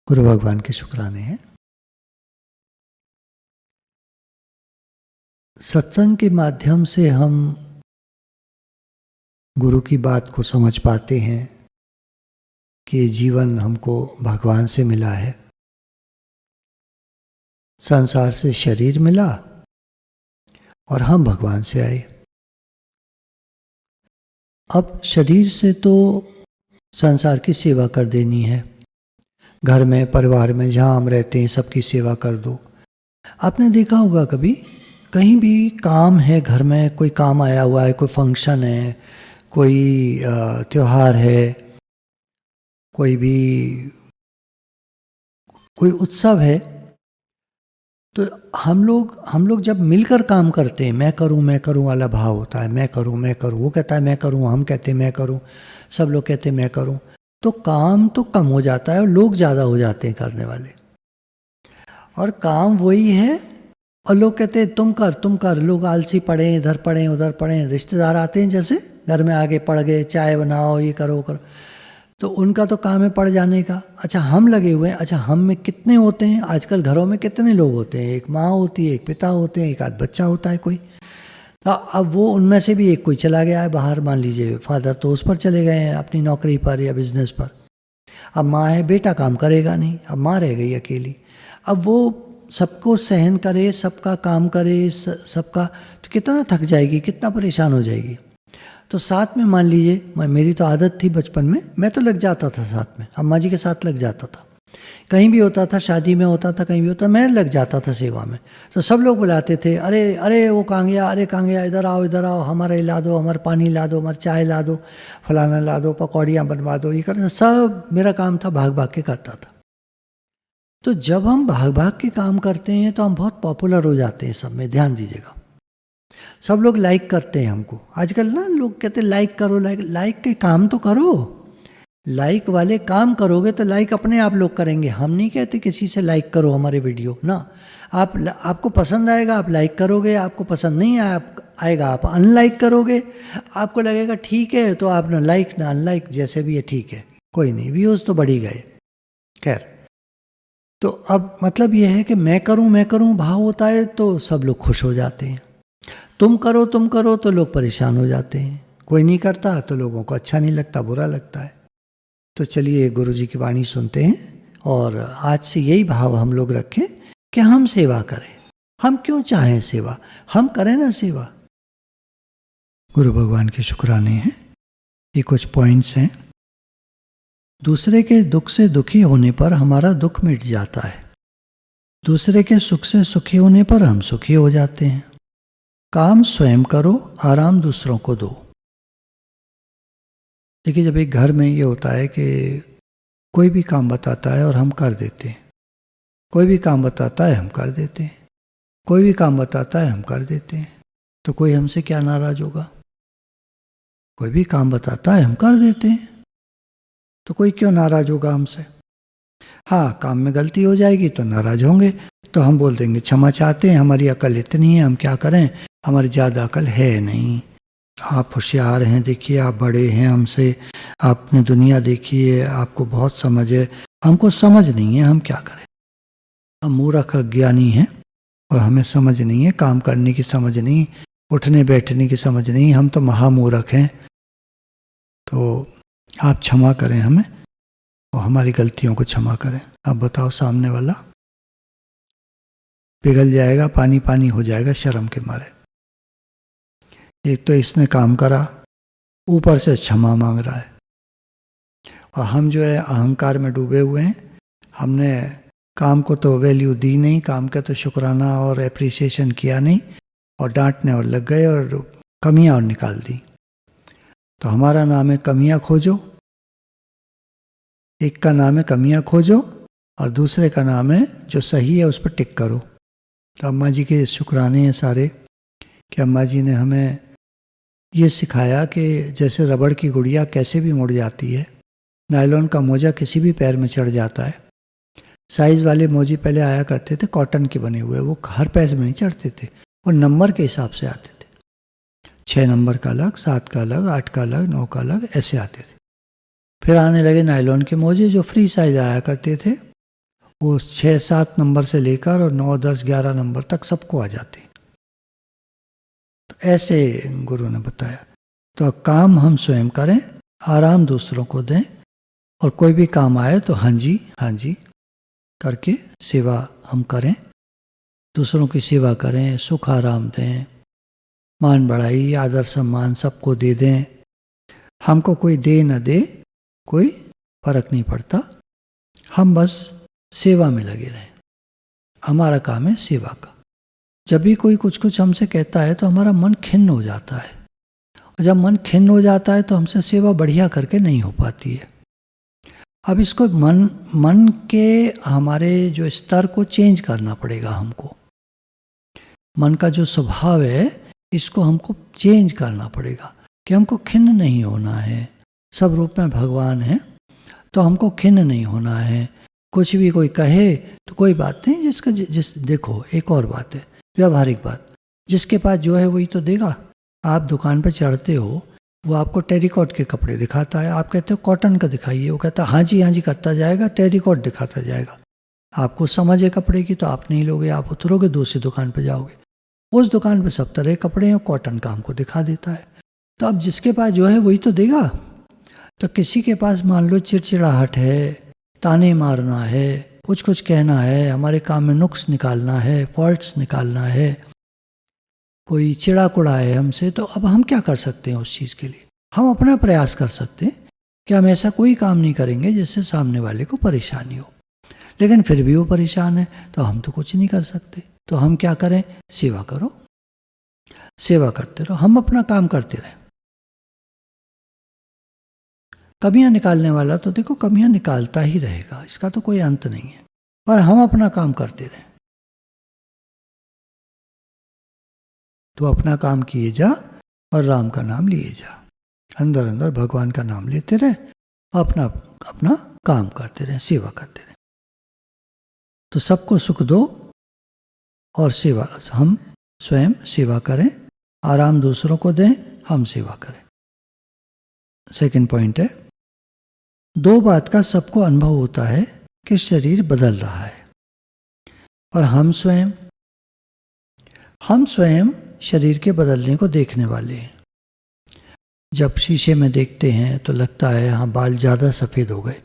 गुरु भगवान के शुक्राने हैं। सत्संग के माध्यम से हम गुरु की बात को समझ पाते हैं कि जीवन हमको भगवान से मिला है। संसार से शरीर मिला और हम भगवान से आए। अब शरीर से तो संसार की सेवा कर देनी है। घर में, परिवार में जहाँ हम रहते हैं सबकी सेवा कर दो। आपने देखा होगा कभी कहीं भी काम है, घर में कोई काम आया हुआ है, कोई फंक्शन है, कोई त्योहार है, कोई उत्सव है, तो हम लोग जब मिलकर काम करते हैं, मैं करूं वाला भाव होता है। मैं करूं, वो कहता है मैं करूं, हम कहते हैं मैं करूं, सब लोग कहते हैं मैं करूं, तो काम तो कम हो जाता है और लोग ज़्यादा हो जाते हैं करने वाले। और काम वही है और लोग कहते हैं तुम कर। लोग आलसी पड़े, इधर पड़े उधर पड़े। रिश्तेदार आते हैं जैसे घर में आगे पड़ गए, चाय बनाओ, ये करो, तो उनका तो काम है पड़ जाने का। अच्छा हम लगे हुए हैं। अच्छा हम में कितने होते हैं आजकल? घरों में कितने लोग होते हैं? एक माँ होती है, एक पिता होते हैं, एक आध बच्चा होता है कोई। तो अब वो उनमें से भी एक कोई चला गया है बाहर, मान लीजिए फादर तो उस पर चले गए हैं अपनी नौकरी पर या बिजनेस पर। अब माँ है, बेटा काम करेगा नहीं, अब माँ रह गई अकेली। अब वो सबको सहन करे, सबका काम करे, सबका, तो कितना थक जाएगी, कितना परेशान हो जाएगी। तो साथ में मान लीजिए, मेरी तो आदत थी बचपन में, मैं तो लग जाता था साथ में, अम्मा जी के साथ लग जाता था। कहीं भी होता था, शादी में होता था, कहीं भी होता, मैं लग जाता था सेवा में। तो सब लोग बुलाते थे, अरे वो कहाँ गया, इधर आओ, हमारा ला दो, हमारा पानी ला दो, हमारी चाय ला दो, फलाना ला दो, पकौड़ियाँ बनवा दो, ये करना सब मेरा काम था, भाग भाग के करता था। तो जब हम भाग भाग के काम करते हैं तो हम बहुत पॉपुलर हो जाते हैं सब में, ध्यान दीजिएगा। सब लोग लाइक करते हैं हमको। आजकल ना लोग कहते हैं लाइक करो, लाइक के काम तो करो। लाइक वाले काम करोगे तो लाइक अपने आप लोग करेंगे। हम नहीं कहते किसी से लाइक करो हमारे वीडियो ना। आपको पसंद आएगा आप लाइक करोगे, आपको पसंद नहीं आएगा आप अनलाइक करोगे। आपको लगेगा ठीक है तो आप ना लाइक ना अनलाइक, जैसे भी है ठीक है, कोई नहीं, व्यूज़ तो बढ़ ही गए। खैर, तो अब मतलब यह है कि मैं करूं भाव होता है तो सब लोग खुश हो जाते हैं। तुम करो तो लोग परेशान हो जाते हैं। कोई नहीं करता तो लोगों को अच्छा नहीं लगता, बुरा लगता है। तो चलिए गुरु जी की वाणी सुनते हैं और आज से यही भाव हम लोग रखें कि हम सेवा करें। हम क्यों चाहें सेवा, हम करें ना सेवा। गुरु भगवान के शुक्राने हैं। ये कुछ पॉइंट्स हैं। दूसरे के दुख से दुखी होने पर हमारा दुख मिट जाता है। दूसरे के सुख से सुखी होने पर हम सुखी हो जाते हैं। काम स्वयं करो, आराम दूसरों को दो। देखिए, जब एक घर में ये होता है कि कोई भी काम बताता है और हम कर देते हैं, कोई भी काम बताता है हम कर देते हैं, कोई भी काम बताता है हम कर देते हैं, तो कोई हमसे क्या नाराज होगा? कोई भी काम बताता है हम कर देते हैं, तो कोई क्यों नाराज होगा हमसे? हाँ, काम में गलती हो जाएगी तो नाराज होंगे, तो हम बोल देंगे क्षमा चाहते हैं, हमारी अकल इतनी है, हम क्या करें, हमारी ज़्यादा अकल है नहीं। आप होशियार हैं, देखिए आप बड़े हैं हमसे, आपने दुनिया देखी है, आपको बहुत समझ है, हमको समझ नहीं है, हम क्या करें। हम मूर्ख अज्ञानी हैं और हमें समझ नहीं है, काम करने की समझ नहीं, उठने बैठने की समझ नहीं, हम तो महामूर्ख हैं। तो आप क्षमा करें हमें और हमारी गलतियों को क्षमा करें। अब बताओ, सामने वाला पिघल जाएगा, पानी पानी हो जाएगा शर्म के मारे। एक तो इसने काम करा, ऊपर से क्षमा मांग रहा है, और हम जो है अहंकार में डूबे हुए हैं। हमने काम को तो वैल्यू दी नहीं, काम का तो शुक्राना और एप्रिसिएशन किया नहीं, और डांटने और लग गए और कमियां और निकाल दी। तो हमारा नाम है कमियां खोजो। एक का नाम है कमियां खोजो और दूसरे का नाम है जो सही है उस पर टिक करो। तो अम्मा जी के शुक्राने हैं सारे कि अम्मा जी ने हमें ये सिखाया कि जैसे रबड़ की गुड़िया कैसे भी मुड़ जाती है, नायलॉन का मोजा किसी भी पैर में चढ़ जाता है। साइज़ वाले मोजे पहले आया करते थे कॉटन के बने हुए, वो हर पैर में नहीं चढ़ते थे, वो नंबर के हिसाब से आते थे। 6 नंबर का अलग, 7 का अलग, 8 का अलग, 9 का अलग, ऐसे आते थे। फिर आने लगे नायलॉन के मोजे जो फ्री साइज आया करते थे, वो 6-7 नंबर से लेकर और 9, 10, 11 नंबर तक सबको आ जाती। तो ऐसे गुरु ने बताया। तो काम हम स्वयं करें, आराम दूसरों को दें, और कोई भी काम आए तो हाँ जी करके सेवा हम करें, दूसरों की सेवा करें, सुख आराम दें, मान बढ़ाई आदर सम्मान सबको दे दें। हमको कोई दे न दे कोई फर्क नहीं पड़ता, हम बस सेवा में लगे रहें। हमारा काम है सेवा का। जब भी कोई कुछ हमसे कहता है तो हमारा मन खिन्न हो जाता है, और जब मन खिन्न हो जाता है तो हमसे सेवा बढ़िया करके नहीं हो पाती है। अब इसको मन के हमारे जो स्तर को चेंज करना पड़ेगा हमको। मन का जो स्वभाव है इसको हमको चेंज करना पड़ेगा कि हमको खिन्न नहीं होना है। सब रूप में भगवान है तो हमको खिन्न नहीं होना है। कुछ भी कोई कहे तो कोई बात नहीं, जिस देखो एक और बात है, व्यावहारिक बात, जिसके पास जो है वही तो देगा। आप दुकान पर चढ़ते हो, वो आपको टेरिकॉट के कपड़े दिखाता है, आप कहते हो कॉटन का दिखाइए, वो कहता है हाँ जी करता जाएगा, टेरिकॉट दिखाता जाएगा। आपको समझ है कपड़े की तो आप नहीं लोगे, आप उतरोगे दूसरी दुकान पर जाओगे, उस दुकान पर सब तरह कपड़े हैं, कॉटन का हमको दिखा देता है। तो अब जिसके पास जो है वही तो देगा। तो किसी के पास मान लो चिड़चिड़ाहट है, ताने मारना है, कुछ कहना है, हमारे काम में नुक्स निकालना है, फॉल्ट्स निकालना है, कोई चिड़ा कुड़ा है हमसे, तो अब हम क्या कर सकते हैं उस चीज़ के लिए? हम अपना प्रयास कर सकते हैं कि हम ऐसा कोई काम नहीं करेंगे जिससे सामने वाले को परेशानी हो। लेकिन फिर भी वो परेशान है तो हम तो कुछ नहीं कर सकते। तो हम क्या करें? सेवा करो, सेवा करते रहो, हम अपना काम करते रहें। कमियां निकालने वाला तो देखो कमियां निकालता ही रहेगा, इसका तो कोई अंत नहीं है, पर हम अपना काम करते रहें। तो अपना काम किए जा और राम का नाम लिए जा, अंदर अंदर भगवान का नाम लेते रहे, अपना अपना काम करते रहे, सेवा करते रहे। तो सबको सुख दो और सेवा, हम स्वयं सेवा करें, आराम दूसरों को दें, हम सेवा करें। सेकंड पॉइंट है, दो बात का सबको अनुभव होता है कि शरीर बदल रहा है, और हम स्वयं शरीर के बदलने को देखने वाले हैं। जब शीशे में देखते हैं तो लगता है हाँ बाल ज़्यादा सफ़ेद हो गए।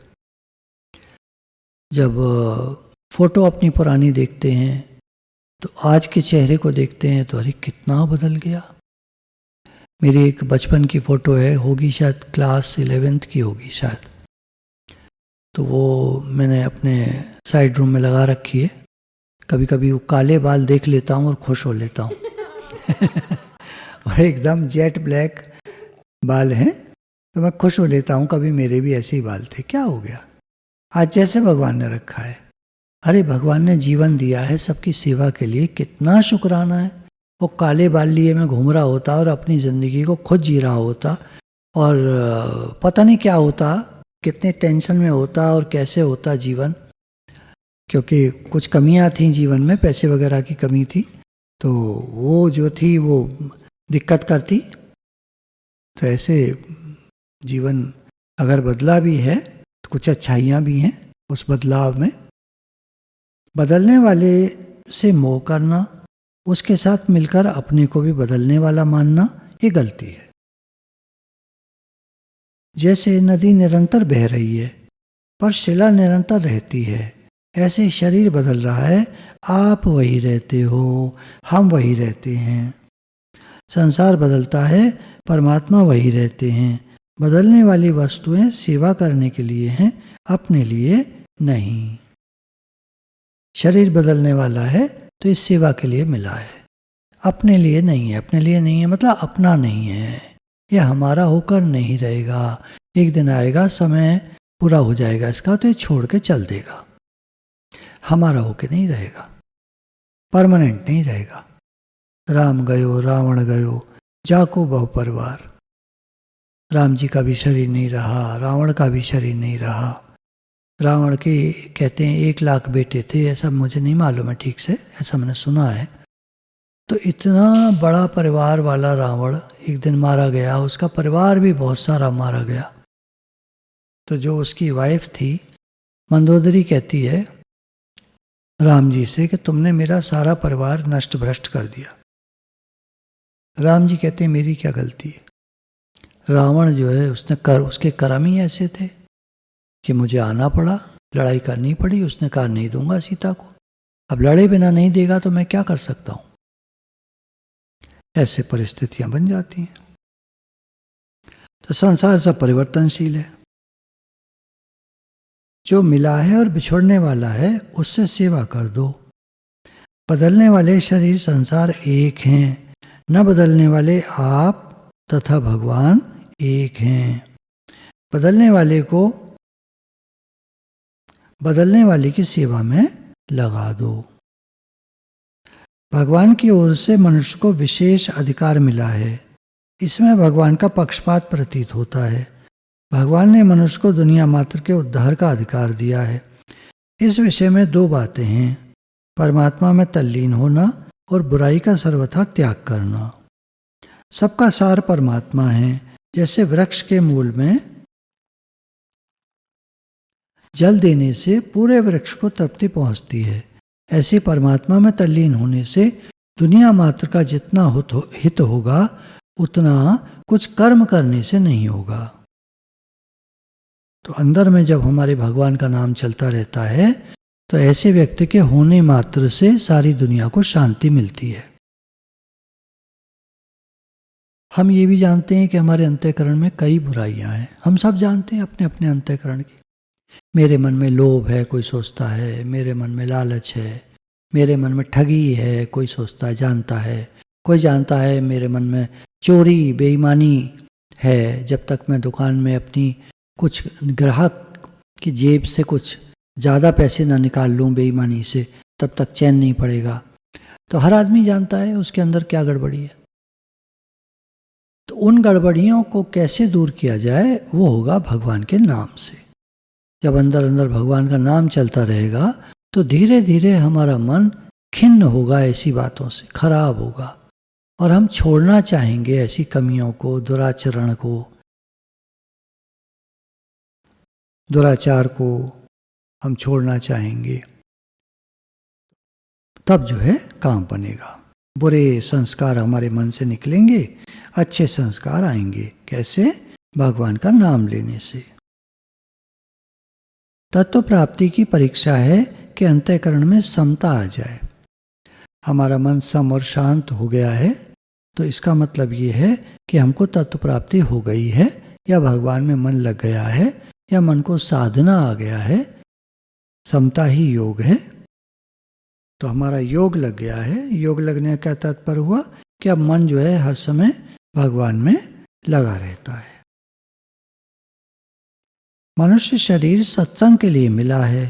जब फोटो अपनी पुरानी देखते हैं तो आज के चेहरे को देखते हैं तो अरे कितना बदल गया। मेरी एक बचपन की फ़ोटो है, होगी शायद क्लास 11th की होगी शायद, तो वो मैंने अपने साइड रूम में लगा रखी है। कभी कभी वो काले बाल देख लेता हूँ और खुश हो लेता हूँ और एकदम जेट ब्लैक बाल हैं तो मैं खुश हो लेता हूँ, कभी मेरे भी ऐसे ही बाल थे, क्या हो गया, आज जैसे भगवान ने रखा है। अरे भगवान ने जीवन दिया है सबकी सेवा के लिए, कितना शुक्राना है। वो काले बाल लिए मैं घूम रहा होता और अपनी ज़िंदगी को खुद जी रहा होता और पता नहीं क्या होता, कितने टेंशन में होता और कैसे होता जीवन, क्योंकि कुछ कमियां थी जीवन में, पैसे वगैरह की कमी थी, तो वो जो थी वो दिक्कत करती। तो ऐसे जीवन अगर बदला भी है तो कुछ अच्छाइयाँ भी हैं उस बदलाव में। बदलने वाले से मोह करना, उसके साथ मिलकर अपने को भी बदलने वाला मानना, ये गलती है। जैसे नदी निरंतर बह रही है पर शिला निरंतर रहती है, ऐसे शरीर बदल रहा है, आप वही रहते हो, हम वही रहते हैं। संसार बदलता है, परमात्मा वही रहते हैं। बदलने वाली वस्तुएं सेवा करने के लिए हैं, अपने लिए नहीं। शरीर बदलने वाला है तो इस सेवा के लिए मिला है, अपने लिए नहीं है। अपने लिए नहीं है मतलब अपना नहीं है, यह हमारा होकर नहीं रहेगा। एक दिन आएगा, समय पूरा हो जाएगा इसका, तो ये छोड़ के चल देगा, हमारा होकर नहीं रहेगा, परमानेंट नहीं रहेगा। राम गयो रावण गयो, जाको बहु परिवार। राम जी का भी शरीर नहीं रहा, रावण का भी शरीर नहीं रहा। रावण के कहते हैं 1 लाख बेटे थे, ऐसा मुझे नहीं मालूम है ठीक से, ऐसा मैंने सुना है। तो इतना बड़ा परिवार वाला रावण एक दिन मारा गया, उसका परिवार भी बहुत सारा मारा गया। तो जो उसकी वाइफ थी मंदोदरी कहती है राम जी से कि तुमने मेरा सारा परिवार नष्ट भ्रष्ट कर दिया। राम जी कहते हैं मेरी क्या गलती है? रावण जो है उसके कर्म ही ऐसे थे कि मुझे आना पड़ा, लड़ाई करनी पड़ी। उसने कहा नहीं दूंगा सीता को। अब लड़े बिना नहीं देगा तो मैं क्या कर सकता हूं? ऐसे परिस्थितियां बन जाती हैं। तो संसार सब परिवर्तनशील है। जो मिला है और बिछोड़ने वाला है उससे सेवा कर दो। बदलने वाले शरीर संसार एक हैं, न बदलने वाले आप तथा भगवान एक हैं। बदलने वाले की सेवा में लगा दो। भगवान की ओर से मनुष्य को विशेष अधिकार मिला है। इसमें भगवान का पक्षपात प्रतीत होता है। भगवान ने मनुष्य को दुनिया मात्र के उद्धार का अधिकार दिया है। इस विषय में दो बातें हैं, परमात्मा में तल्लीन होना और बुराई का सर्वथा त्याग करना। सबका सार परमात्मा है। जैसे वृक्ष के मूल में जल देने से पूरे वृक्ष को तृप्ति पहुंचती है, ऐसे परमात्मा में तल्लीन होने से दुनिया मात्र का जितना हित होगा उतना कुछ कर्म करने से नहीं होगा। तो अंदर में जब हमारे भगवान का नाम चलता रहता है तो ऐसे व्यक्ति के होने मात्र से सारी दुनिया को शांति मिलती है। हम ये भी जानते हैं कि हमारे अंतःकरण में कई बुराइयां हैं। हम सब जानते हैं अपने अपने अंतःकरण की। मेरे मन में लोभ है, कोई सोचता है। मेरे मन में लालच है, मेरे मन में ठगी है, कोई सोचता है, जानता है। कोई जानता है मेरे मन में चोरी बेईमानी है। जब तक मैं दुकान में अपनी कुछ ग्राहक की जेब से कुछ ज़्यादा पैसे ना निकाल लूँ बेईमानी से, तब तक चैन नहीं पड़ेगा। तो हर आदमी जानता है उसके अंदर क्या गड़बड़ी है। तो उन गड़बड़ियों को कैसे दूर किया जाए, वो होगा भगवान के नाम से। जब अंदर अंदर भगवान का नाम चलता रहेगा तो धीरे धीरे हमारा मन खिन्न होगा, ऐसी बातों से खराब होगा, और हम छोड़ना चाहेंगे ऐसी कमियों को, दुराचरण को, दुराचार को हम छोड़ना चाहेंगे। तब जो है काम बनेगा। बुरे संस्कार हमारे मन से निकलेंगे, अच्छे संस्कार आएंगे। कैसे? भगवान का नाम लेने से। तत्व प्राप्ति की परीक्षा है कि अंतःकरण में समता आ जाए। हमारा मन सम और शांत हो गया है तो इसका मतलब ये है कि हमको तत्व प्राप्ति हो गई है, या भगवान में मन लग गया है, या मन को साधना आ गया है। समता ही योग है। तो हमारा योग लग गया है। योग लगने का तात्पर्य हुआ कि अब मन जो है हर समय भगवान में लगा रहता है। मनुष्य शरीर सत्संग के लिए मिला है।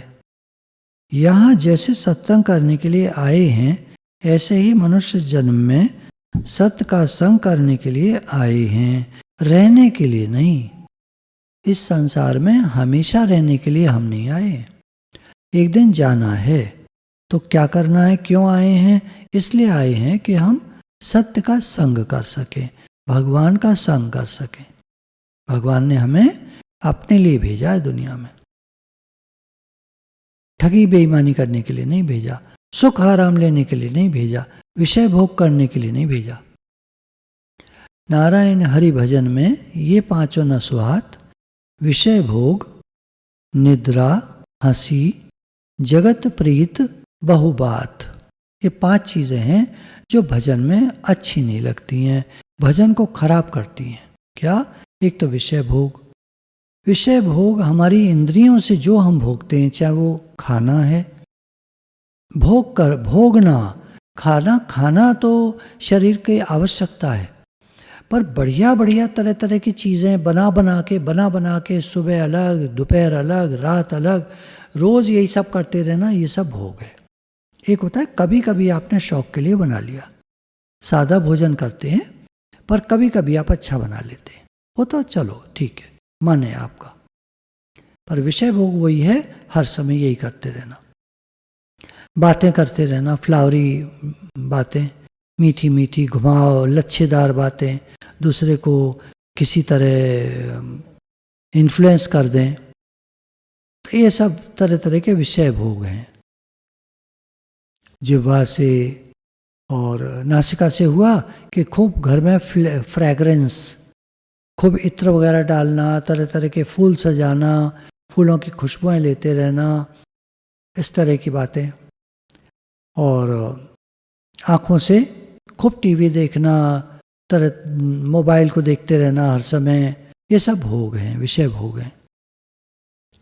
यहाँ जैसे सत्संग करने के लिए आए हैं, ऐसे ही मनुष्य जन्म में सत्य का संग करने के लिए आए हैं, रहने के लिए नहीं। इस संसार में हमेशा रहने के लिए हम नहीं आए। एक दिन जाना है। तो क्या करना है, क्यों आए हैं? इसलिए आए हैं कि हम सत्य का संग कर सकें, भगवान का संग कर सकें। भगवान ने हमें अपने लिए भेजा है दुनिया में। ठगी बेईमानी करने के लिए नहीं भेजा, सुख आराम लेने के लिए नहीं भेजा, विषय भोग करने के लिए नहीं भेजा। नारायण हरि भजन में ये पांचों नसवात, विषय भोग, निद्रा, हंसी, जगत प्रीत, बहुबात, ये 5 चीजें हैं जो भजन में अच्छी नहीं लगती हैं, भजन को खराब करती हैं। क्या? एक तो विषय भोग। विषय भोग हमारी इंद्रियों से जो हम भोगते हैं, चाहे वो खाना है, भोगना, खाना तो शरीर की आवश्यकता है, पर बढ़िया बढ़िया तरह तरह की चीज़ें बना के सुबह अलग, दोपहर अलग, रात अलग, रोज़ यही सब करते रहना, ये सब भोग है। एक होता है कभी कभी आपने शौक के लिए बना लिया, सादा भोजन करते हैं, पर कभी कभी आप अच्छा बना लेते हैं, वो तो चलो ठीक है, मन है आपका। पर विषय भोग वही है, हर समय यही करते रहना, बातें करते रहना, फ्लावरी बातें, मीठी मीठी घुमाव लच्छेदार बातें, दूसरे को किसी तरह इन्फ्लुएंस कर दें। तो ये सब तरह तरह के विषय भोग हैं। जिह्वा से और नासिका से हुआ कि खूब घर में फ्रेगरेंस, खूब इत्र वगैरह डालना, तरह तरह के फूल सजाना, फूलों की खुशबुएं लेते रहना, इस तरह की बातें। और आँखों से खूब टीवी देखना, तरह मोबाइल को देखते रहना हर समय, ये सब भोग हैं, विषय भोग हैं।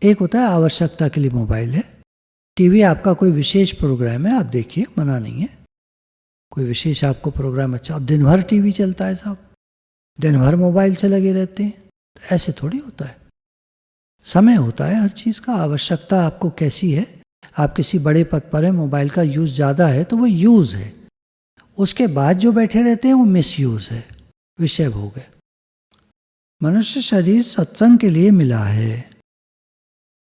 एक होता है आवश्यकता के लिए मोबाइल है, टीवी आपका कोई विशेष प्रोग्राम है, आप देखिए, मना नहीं है, कोई विशेष आपको प्रोग्राम अच्छा, अब दिन भर टीवी चलता है साहब, दिन भर मोबाइल से लगे रहते हैं, तो ऐसे थोड़ी होता है। समय होता है हर चीज़ का, आवश्यकता आपको कैसी है, आप किसी बड़े पद पर हैं, मोबाइल का यूज़ ज़्यादा है तो वो यूज़ है, उसके बाद जो बैठे रहते हैं वो मिसयूज़ है, विषय भोग है। मनुष्य शरीर सत्संग के लिए मिला है,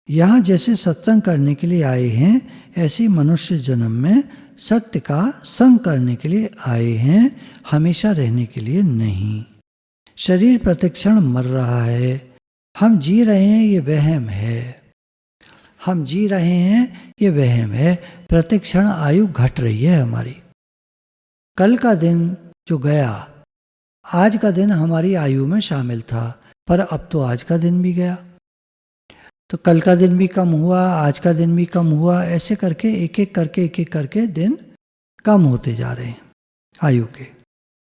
यहाँ जैसे सत्संग करने के लिए आए हैं, ऐसे मनुष्य जन्म में सत्य का संग करने के लिए आए हैं, हमेशा रहने के लिए नहीं। शरीर प्रतिक्षण मर रहा है, हम जी रहे हैं ये वहम है, हम जी रहे हैं ये वहम है, प्रतिक्षण आयु घट रही है हमारी। कल का दिन जो गया, आज का दिन हमारी आयु में शामिल था, पर अब तो आज का दिन भी गया, तो कल का दिन भी कम हुआ, आज का दिन भी कम हुआ, ऐसे करके एक एक करके दिन कम होते जा रहे हैं आयु के।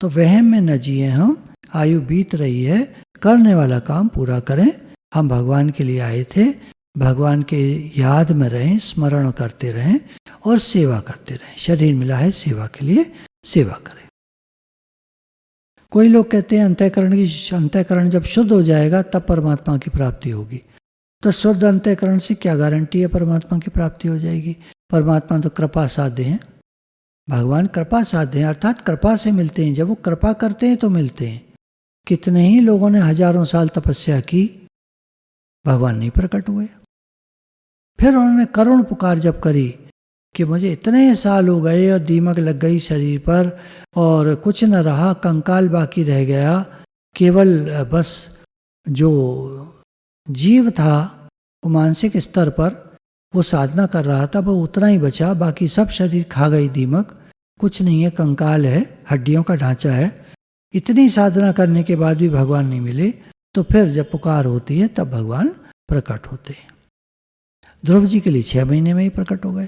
तो वहम में न जिए हम, आयु बीत रही है, करने वाला काम पूरा करें। हम भगवान के लिए आए थे, भगवान के याद में रहें, स्मरण करते रहें और सेवा करते रहें। शरीर मिला है सेवा के लिए, सेवा करें। कोई लोग कहते हैं अंतःकरण जब शुद्ध हो जाएगा तब परमात्मा की प्राप्ति होगी। तो शुद्ध अंतःकरण से क्या गारंटी है परमात्मा की प्राप्ति हो जाएगी? परमात्मा तो कृपा साध्य हैं, भगवान कृपा साध्य हैं, अर्थात कृपा से मिलते हैं। जब वो कृपा करते हैं तो मिलते हैं। कितने ही लोगों ने हजारों साल तपस्या की, भगवान नहीं प्रकट हुए। फिर उन्होंने करुण पुकार जब करी कि मुझे इतने साल हो गए और दीमक लग गई शरीर पर और कुछ न रहा, कंकाल बाकी रह गया, केवल बस जो जीव था वो मानसिक स्तर पर वो साधना कर रहा था, वो उतना ही बचा, बाकी सब शरीर खा गई दीमक, कुछ नहीं है, कंकाल है, हड्डियों का ढांचा है। इतनी साधना करने के बाद भी भगवान नहीं मिले, तो फिर जब पुकार होती है तब भगवान प्रकट होते हैं। ध्रुव जी के लिए 6 महीने में ही प्रकट हो गए,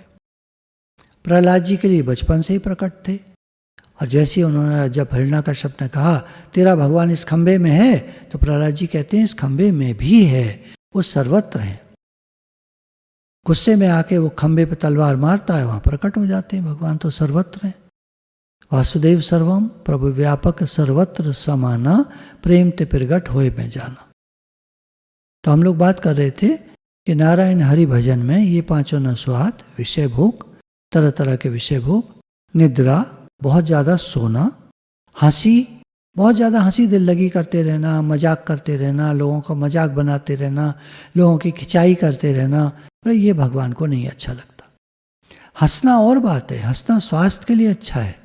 प्रहलाद जी के लिए बचपन से ही प्रकट थे। और जैसे ही उन्होंने जब हिरण्याकश्यप ने कहा तेरा भगवान इस खंबे में है, तो प्रहलाद जी कहते हैं इस खंबे में भी है, वो सर्वत्र है। गुस्से में आके वो खंबे पे तलवार मारता है, वहां प्रकट हो जाते हैं भगवान, तो सर्वत्र है। वासुदेव सर्वम प्रभु व्यापक सर्वत्र समाना, प्रेम ते प्रगट होए में जाना। तो हम लोग बात कर रहे थे कि नारायण हरि भजन में ये 5 नस्वात, विषय भोग, तरह तरह के विषय भोग, निद्रा, बहुत ज़्यादा सोना, हंसी, बहुत ज़्यादा हंसी दिल लगी करते रहना, मजाक करते रहना, लोगों का मजाक बनाते रहना, लोगों की खिंचाई करते रहना, पर ये भगवान को नहीं अच्छा लगता। हंसना और बात है, हंसना स्वास्थ्य के लिए अच्छा है,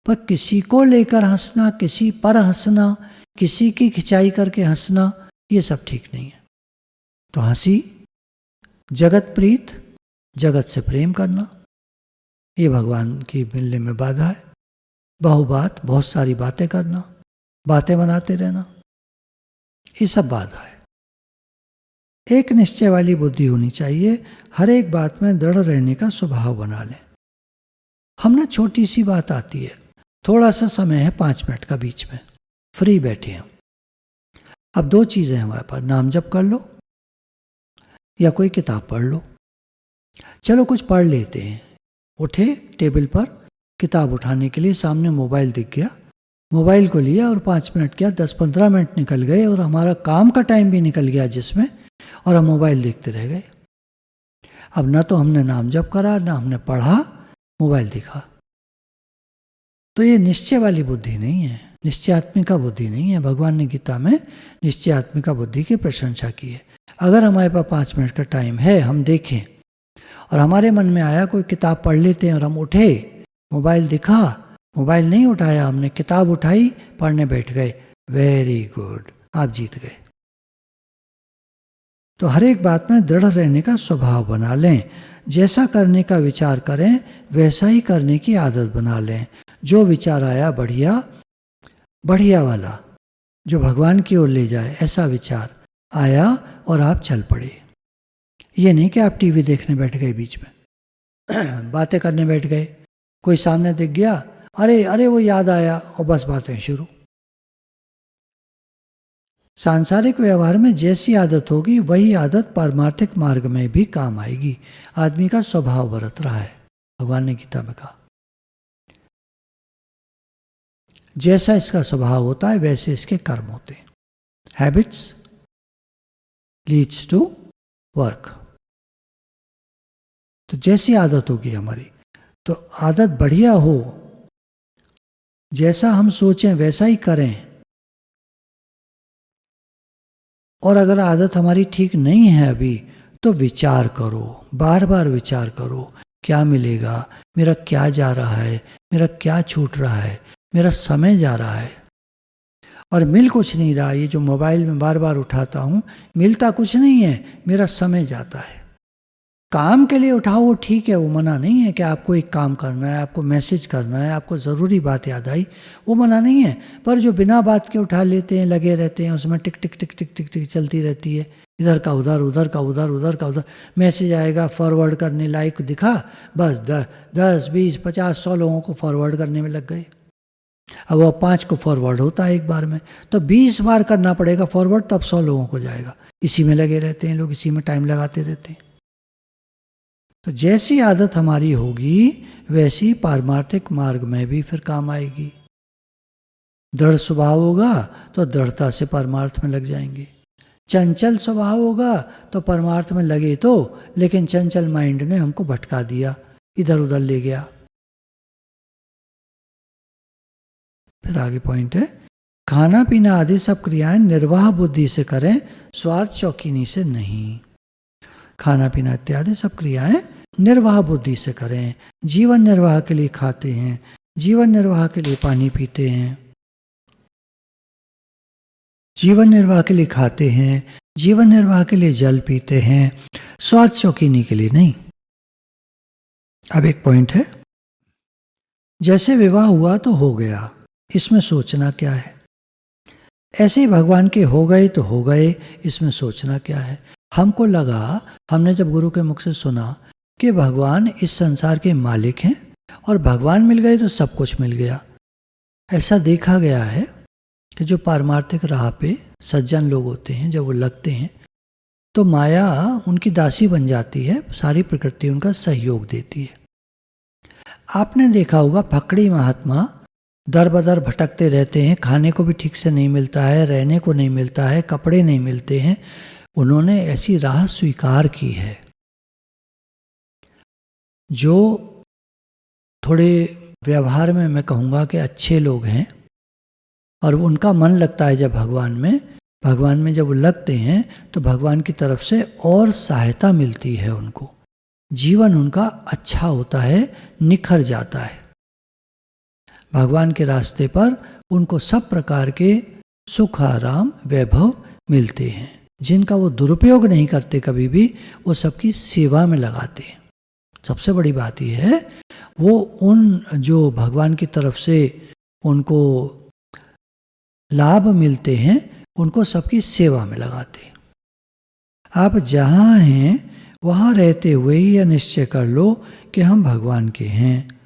पर किसी को लेकर हंसना, किसी पर हंसना, किसी की खिंचाई करके हंसना, ये सब ठीक नहीं है। तो हंसी, जगत प्रीत, जगत से प्रेम करना, ये भगवान की मिलने में बाधा है। बहुबात, बहुत सारी बातें करना, बातें बनाते रहना, ये सब बाधा है। एक निश्चय वाली बुद्धि होनी चाहिए, हर एक बात में दृढ़ रहने का स्वभाव बना लें। हम ना छोटी सी बात आती है, थोड़ा सा समय है 5 मिनट का बीच में, फ्री बैठे हैं, अब 2 चीज़ें हमारे पास, नाम जप कर लो या कोई किताब पढ़ लो। चलो कुछ पढ़ लेते हैं। उठे, टेबल पर किताब उठाने के लिए सामने मोबाइल दिख गया, मोबाइल को लिया और 5 मिनट क्या 10-15 मिनट निकल गए और हमारा काम का टाइम भी निकल गया जिसमें, और हम मोबाइल देखते रह गए। अब ना तो हमने नाम जप करा, ना हमने पढ़ा, मोबाइल देखा। तो ये निश्चय वाली बुद्धि नहीं है, निश्चयात्मिका बुद्धि नहीं है। भगवान ने गीता में निश्चयात्मिका बुद्धि की प्रशंसा की है। अगर हमारे पास 5 मिनट का टाइम है, हम देखें, और हमारे मन में आया कोई किताब पढ़ लेते हैं, और हम उठे, मोबाइल दिखा, मोबाइल नहीं उठाया, हमने किताब उठाई, पढ़ने बैठ गए, वेरी गुड, आप जीत गए। तो हर एक बात में दृढ़ रहने का स्वभाव बना लें। जैसा करने का विचार करें वैसा ही करने की आदत बना लें। जो विचार आया बढ़िया बढ़िया वाला, जो भगवान की ओर ले जाए, ऐसा विचार आया और आप चल पड़े। ये नहीं कि आप टीवी देखने बैठ गए, बीच में बातें करने बैठ गए, कोई सामने दिख गया, अरे अरे वो याद आया, और बस बातें शुरू। सांसारिक व्यवहार में जैसी आदत होगी वही आदत पारमार्थिक मार्ग में भी काम आएगी। आदमी का स्वभाव बरत रहा है, भगवान ने गीता में कहा। जैसा इसका स्वभाव होता है वैसे इसके कर्म होते हैं। Habits leads to work. तो जैसी आदत होगी हमारी, तो आदत बढ़िया हो, जैसा हम सोचें वैसा ही करें। और अगर आदत हमारी ठीक नहीं है अभी, तो विचार करो, बार बार विचार करो, क्या मिलेगा, मेरा क्या जा रहा है, मेरा क्या छूट रहा है, मेरा समय जा रहा है और मिल कुछ नहीं रहा। ये जो मोबाइल में बार बार उठाता हूँ, मिलता कुछ नहीं है, मेरा समय जाता है। काम के लिए उठाओ वो ठीक है, वो मना नहीं है कि आपको एक काम करना है, आपको मैसेज करना है, आपको ज़रूरी बात याद आई, वो मना नहीं है। पर जो बिना बात के उठा लेते हैं, लगे रहते हैं उसमें, टिक टिक टिक टिक टिक टिक चलती रहती है, इधर का उधर, उधर का उधर, उधर का उधर। मैसेज आएगा, फॉरवर्ड करने लायक दिखा, बस 10 20 50 100 लोगों को फॉरवर्ड करने में लग गए। अब वो 5 को फॉरवर्ड होता है एक बार में, तो 20 बार करना पड़ेगा फॉरवर्ड, तब 100 लोगों को जाएगा। इसी में लगे रहते हैं लोग, इसी में टाइम लगाते रहते हैं। तो जैसी आदत हमारी होगी वैसी पारमार्थिक मार्ग में भी फिर काम आएगी। दृढ़ स्वभाव होगा तो दृढ़ता से परमार्थ में लग जाएंगे। चंचल स्वभाव होगा तो परमार्थ में लगे तो, लेकिन चंचल माइंड ने हमको भटका दिया, इधर उधर ले गया। फिर आगे पॉइंट है, खाना पीना आदि सब क्रियाएं निर्वाह बुद्धि से करें, स्वाद शौकीनी से नहीं। खाना पीना इत्यादि सब क्रियाएं निर्वाह बुद्धि से करें। जीवन निर्वाह के लिए खाते हैं, जीवन निर्वाह के लिए पानी पीते हैं, जीवन निर्वाह के लिए खाते हैं, जीवन निर्वाह के लिए जल पीते हैं, स्वाद शौकीनी के लिए नहीं। अब एक पॉइंट है, जैसे विवाह हुआ तो हो गया, इसमें सोचना क्या है। ऐसे ही भगवान के हो गए तो हो गए, इसमें सोचना क्या है। हमको लगा, हमने जब गुरु के मुख से सुना कि भगवान इस संसार के मालिक हैं और भगवान मिल गए तो सब कुछ मिल गया। ऐसा देखा गया है कि जो पारमार्थिक राह पे सज्जन लोग होते हैं, जब वो लगते हैं तो माया उनकी दासी बन जाती है, सारी प्रकृति उनका सहयोग देती है। आपने देखा होगा फकड़ी महात्मा दर बदर भटकते रहते हैं, खाने को भी ठीक से नहीं मिलता है, रहने को नहीं मिलता है, कपड़े नहीं मिलते हैं। उन्होंने ऐसी राह स्वीकार की है। जो थोड़े व्यवहार में मैं कहूँगा कि अच्छे लोग हैं और उनका मन लगता है जब भगवान में जब वो लगते हैं तो भगवान की तरफ से और सहायता मिलती है उनको। जीवन उनका अच्छा होता है, निखर जाता है। भगवान के रास्ते पर उनको सब प्रकार के सुख आराम वैभव मिलते हैं, जिनका वो दुरुपयोग नहीं करते कभी भी, वो सबकी सेवा में लगाते हैं। सबसे बड़ी बात यह है, वो उन जो भगवान की तरफ से उनको लाभ मिलते हैं उनको सबकी सेवा में लगाते हैं। आप जहाँ हैं वहाँ रहते हुए ही यह निश्चय कर लो कि हम भगवान के हैं।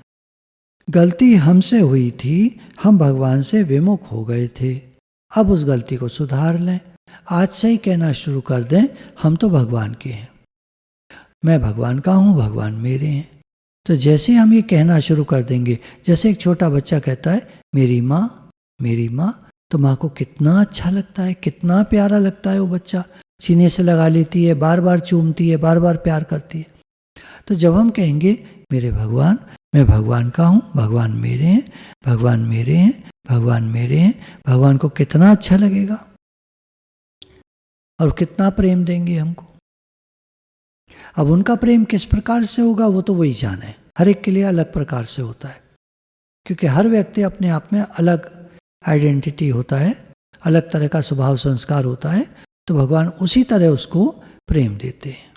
गलती हमसे हुई थी, हम भगवान से विमुख हो गए थे, अब उस गलती को सुधार लें। आज से ही कहना शुरू कर दें, हम तो भगवान के हैं, मैं भगवान का हूँ, भगवान मेरे हैं। तो जैसे हम ये कहना शुरू कर देंगे, जैसे एक छोटा बच्चा कहता है मेरी माँ, तो माँ को कितना अच्छा लगता है, कितना प्यारा लगता है। वो बच्चा सीने से लगा लेती है, बार बार चूमती है, बार बार प्यार करती है। तो जब हम कहेंगे मेरे भगवान, मैं भगवान का हूँ, भगवान मेरे हैं, भगवान मेरे हैं, भगवान मेरे हैं, भगवान को कितना अच्छा लगेगा और कितना प्रेम देंगे हमको। अब उनका प्रेम किस प्रकार से होगा वो तो वही जाने, हर एक के लिए अलग प्रकार से होता है, क्योंकि हर व्यक्ति अपने आप में अलग आइडेंटिटी होता है, अलग तरह का स्वभाव संस्कार होता है। तो भगवान उसी तरह उसको प्रेम देते हैं।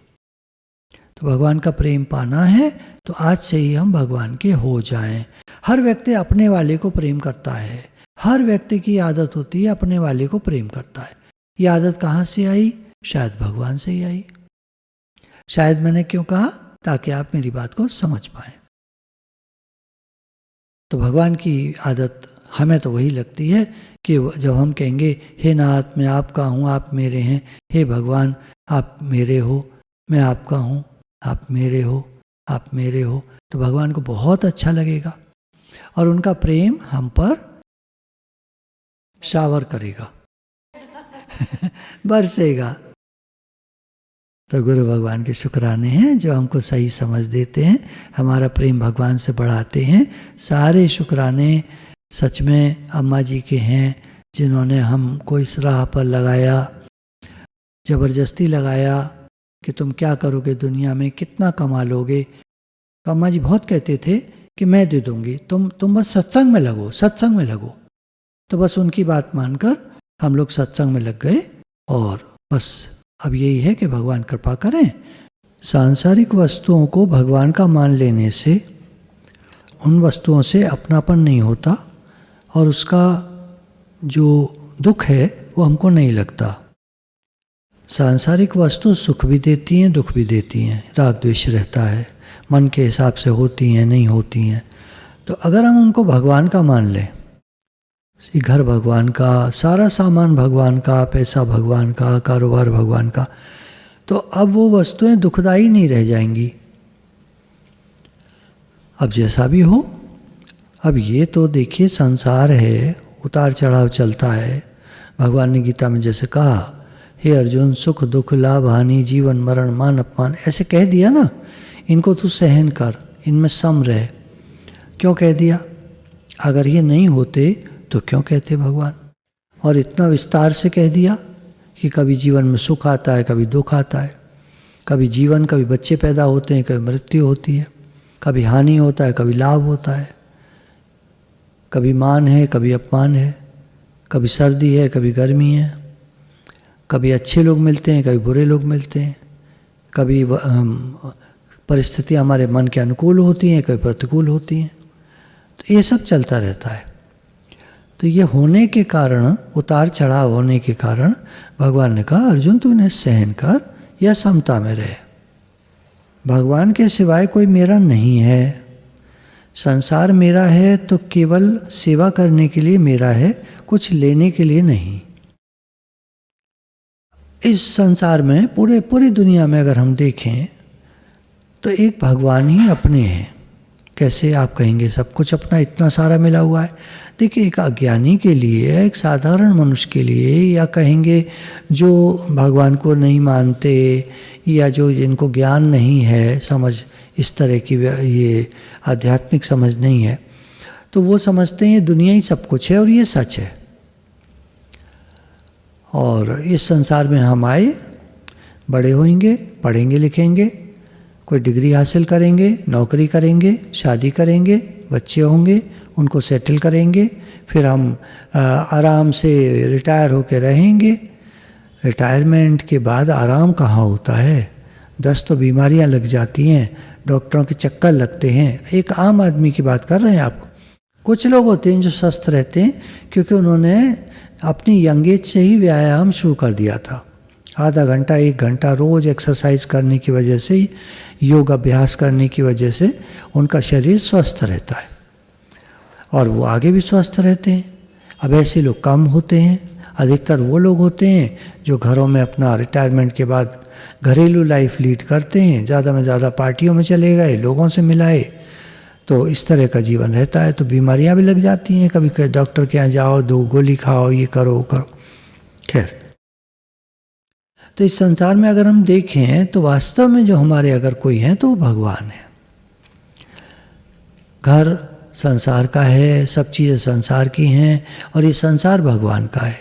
तो भगवान का प्रेम पाना है तो आज से ही हम भगवान के हो जाएं। हर व्यक्ति अपने वाले को प्रेम करता है, हर व्यक्ति की आदत होती है अपने वाले को प्रेम करता है। ये आदत कहाँ से आई? शायद भगवान से ही आई। शायद मैंने क्यों कहा? ताकि आप मेरी बात को समझ पाएं। तो भगवान की आदत हमें तो वही लगती है कि जब हम कहेंगे हे नाथ मैं आपका हूँ आप मेरे हैं, हे भगवान आप मेरे हो मैं आपका हूँ आप मेरे हो आप मेरे हो, तो भगवान को बहुत अच्छा लगेगा और उनका प्रेम हम पर शावर करेगा बरसेगा। तो गुरु भगवान के शुक्राने हैं जो हमको सही समझ देते हैं, हमारा प्रेम भगवान से बढ़ाते हैं। सारे शुक्राने सच में अम्मा जी के हैं जिन्होंने हमको इस राह पर लगाया, ज़बरदस्ती लगाया कि तुम क्या करोगे दुनिया में, कितना कमा लोगे। तो अम्मा जी बहुत कहते थे कि मैं दे दूंगी, तुम बस सत्संग में लगो, सत्संग में लगो। तो बस उनकी बात मानकर हम लोग सत्संग में लग गए और बस अब यही है कि भगवान कृपा करें। सांसारिक वस्तुओं को भगवान का मान लेने से उन वस्तुओं से अपनापन नहीं होता और उसका जो दुख है वो हमको नहीं लगता। सांसारिक वस्तु सुख भी देती हैं दुख भी देती हैं, राग द्वेष रहता है, मन के हिसाब से होती हैं नहीं होती हैं। तो अगर हम उनको भगवान का मान लें, घर भगवान का, सारा सामान भगवान का, पैसा भगवान का, कारोबार भगवान का, तो अब वो वस्तुएं दुखदाई नहीं रह जाएंगी। अब जैसा भी हो, अब ये तो देखिए संसार है, उतार चढ़ाव चलता है। भगवान ने गीता में जैसे कहा हे अर्जुन सुख दुख लाभ हानि जीवन मरण मान अपमान, ऐसे कह दिया ना, इनको तू सहन कर, इनमें सम रह। क्यों कह दिया? अगर ये नहीं होते तो क्यों कहते भगवान? और इतना विस्तार से कह दिया कि कभी जीवन में सुख आता है कभी दुख आता है, कभी जीवन कभी बच्चे पैदा होते हैं कभी मृत्यु होती है, कभी हानि होता है कभी लाभ होता है, कभी मान है कभी अपमान है, कभी सर्दी है कभी गर्मी है, कभी अच्छे लोग मिलते हैं कभी बुरे लोग मिलते हैं, कभी परिस्थिति हमारे मन के अनुकूल होती हैं कभी प्रतिकूल होती हैं। तो ये सब चलता रहता है। तो ये होने के कारण, उतार चढ़ाव होने के कारण भगवान ने कहा अर्जुन तू इन्हें सहन कर या समता में रहे। भगवान के सिवाय कोई मेरा नहीं है। संसार मेरा है तो केवल सेवा करने के लिए मेरा है, कुछ लेने के लिए नहीं। इस संसार में पूरी दुनिया में अगर हम देखें तो एक भगवान ही अपने हैं। कैसे आप कहेंगे सब कुछ अपना, इतना सारा मिला हुआ है। देखिए एक अज्ञानी के लिए, एक साधारण मनुष्य के लिए, या कहेंगे जो भगवान को नहीं मानते या जो जिनको ज्ञान नहीं है, समझ इस तरह की ये आध्यात्मिक समझ नहीं है, तो वो समझते हैं दुनिया ही सब कुछ है और ये सच है। और इस संसार में हम आए, बड़े होंगे, पढ़ेंगे लिखेंगे, कोई डिग्री हासिल करेंगे, नौकरी करेंगे, शादी करेंगे, बच्चे होंगे, उनको सेटल करेंगे, फिर हम आराम से रिटायर होकर रहेंगे। रिटायरमेंट के बाद आराम कहाँ होता है? 10 तो बीमारियां लग जाती हैं, डॉक्टरों के चक्कर लगते हैं। एक आम आदमी की बात कर रहे हैं आप। कुछ लोग होते हैं जो स्वस्थ रहते हैं क्योंकि उन्होंने अपनी यंग एज से ही व्यायाम शुरू कर दिया था। आधा घंटा 1 घंटा रोज एक्सरसाइज करने की वजह से, योग अभ्यास करने की वजह से उनका शरीर स्वस्थ रहता है और वो आगे भी स्वस्थ रहते हैं। अब ऐसे लोग कम होते हैं। अधिकतर वो लोग होते हैं जो घरों में अपना रिटायरमेंट के बाद घरेलू लाइफ लीड करते हैं, ज़्यादा में ज़्यादा पार्टियों में चले गए, लोगों से मिलाए, तो इस तरह का जीवन रहता है। तो बीमारियां भी लग जाती हैं, कभी कभी डॉक्टर के यहाँ जाओ, 2 गोली खाओ, ये करो वो करो। खैर, तो इस संसार में अगर हम देखें तो वास्तव में जो हमारे अगर कोई हैं तो वो भगवान है। घर संसार का है, सब चीज़ें संसार की हैं और ये संसार भगवान का है।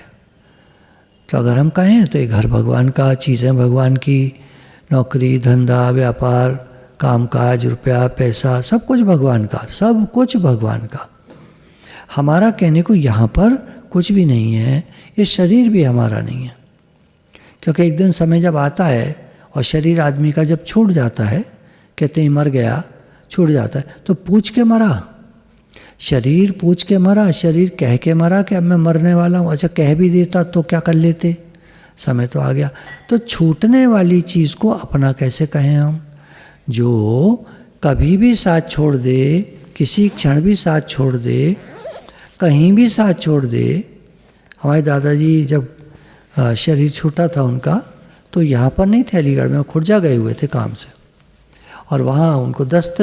तो अगर हम कहें तो ये घर भगवान का, चीज़ें भगवान की, नौकरी धंधा व्यापार कामकाज रुपया पैसा सब कुछ भगवान का, सब कुछ भगवान का। हमारा कहने को यहाँ पर कुछ भी नहीं है, ये शरीर भी हमारा नहीं है। क्योंकि एक दिन समय जब आता है और शरीर आदमी का जब छूट जाता है, कहते हैं मर गया, छूट जाता है, तो पूछ के मरा, शरीर पूछ के मरा, शरीर कह के मरा कि अब मैं मरने वाला हूँ। अच्छा कह भी देता तो क्या कर लेते, समय तो आ गया। तो छूटने वाली चीज़ को अपना कैसे कहें हम? जो कभी भी साथ छोड़ दे, किसी क्षण भी साथ छोड़ दे, कहीं भी साथ छोड़ दे। हमारे दादाजी जब शरीर छूटा था उनका, तो यहाँ पर नहीं थे अलीगढ़ में, खुर्जा गए हुए थे काम से, और वहाँ उनको दस्त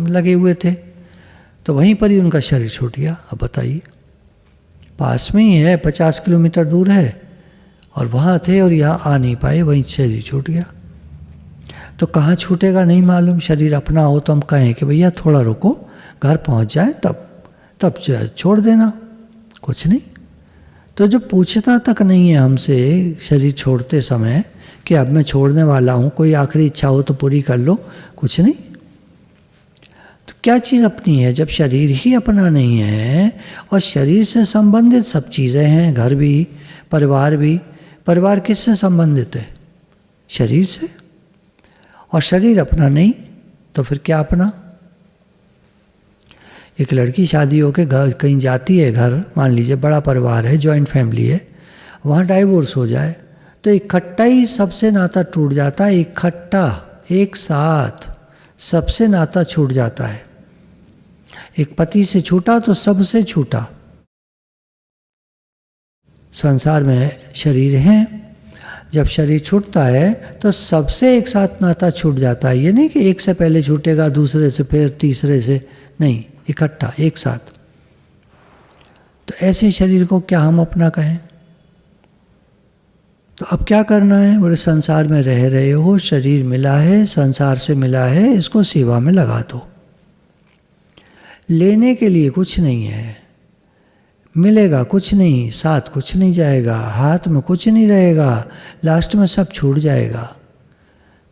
लगे हुए थे, तो वहीं पर ही उनका शरीर छूट गया। अब बताइए, पास में ही है, 50 किलोमीटर दूर है, और वहाँ थे और यहाँ आ नहीं पाए, वहीं शरीर छूट गया। तो कहाँ छूटेगा नहीं मालूम। शरीर अपना हो तो हम कहें कि भैया थोड़ा रुको, घर पहुँच जाए तब छोड़ देना, कुछ नहीं। तो जो पूछता तक नहीं है हमसे शरीर छोड़ते समय कि अब मैं छोड़ने वाला हूँ, कोई आखिरी इच्छा हो तो पूरी कर लो, कुछ नहीं। तो क्या चीज़ अपनी है जब शरीर ही अपना नहीं है? और शरीर से संबंधित सब चीज़ें हैं, घर भी, परिवार भी। परिवार किससे संबंधित है? शरीर से। और शरीर अपना नहीं तो फिर क्या अपना? एक लड़की शादी होकर घर कहीं जाती है, घर मान लीजिए बड़ा परिवार है, जॉइंट फैमिली है, वहाँ डाइवोर्स हो जाए तो इकट्ठा ही सबसे नाता टूट जाता है, इकट्ठा एक साथ सबसे नाता छूट जाता है। एक पति से छूटा तो सबसे छूटा। संसार में शरीर है, जब शरीर छूटता है तो सबसे एक साथ नाता छूट जाता है। ये नहीं कि एक से पहले छूटेगा, दूसरे से, फिर तीसरे से, नहीं, इकट्ठा एक साथ। तो ऐसे शरीर को क्या हम अपना कहें? तो अब क्या करना है? बोले संसार में रह रहे हो, शरीर मिला है, संसार से मिला है, इसको सेवा में लगा दो। लेने के लिए कुछ नहीं है, मिलेगा कुछ नहीं, साथ कुछ नहीं जाएगा, हाथ में कुछ नहीं रहेगा, लास्ट में सब छूट जाएगा।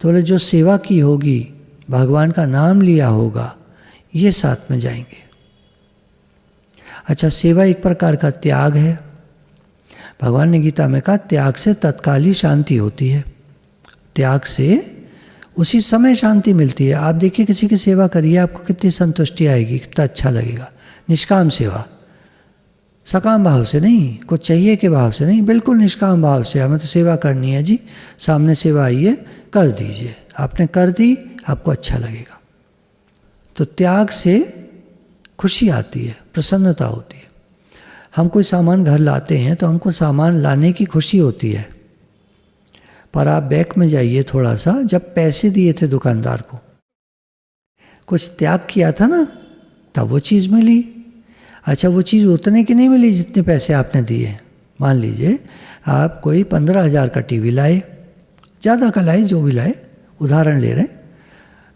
तो बोले जो सेवा की होगी, भगवान का नाम लिया होगा, ये साथ में जाएंगे। अच्छा, सेवा एक प्रकार का त्याग है। भगवान ने गीता में कहा त्याग से तत्काल ही शांति होती है, त्याग से उसी समय शांति मिलती है। आप देखिए किसी की सेवा करिए, आपको कितनी संतुष्टि आएगी, कितना अच्छा लगेगा। निष्काम सेवा, सकाम भाव से नहीं, कुछ चाहिए के भाव से नहीं, बिल्कुल निष्काम भाव से, हमें तो सेवा करनी है जी, सामने सेवा आई है, कर दीजिए। आपने कर दी, आपको अच्छा लगेगा। तो त्याग से खुशी आती है, प्रसन्नता होती है। हम कोई सामान घर लाते हैं तो हमको सामान लाने की खुशी होती है, पर आप बैंक में जाइए थोड़ा सा, जब पैसे दिए थे दुकानदार को, कुछ त्याग किया था ना, तब वो चीज़ मिली। अच्छा, वो चीज़ उतने की नहीं मिली जितने पैसे आपने दिए। मान लीजिए आप कोई 15,000 का टीवी लाए, ज़्यादा का लाए, जो भी लाए, उदाहरण ले रहे हैं,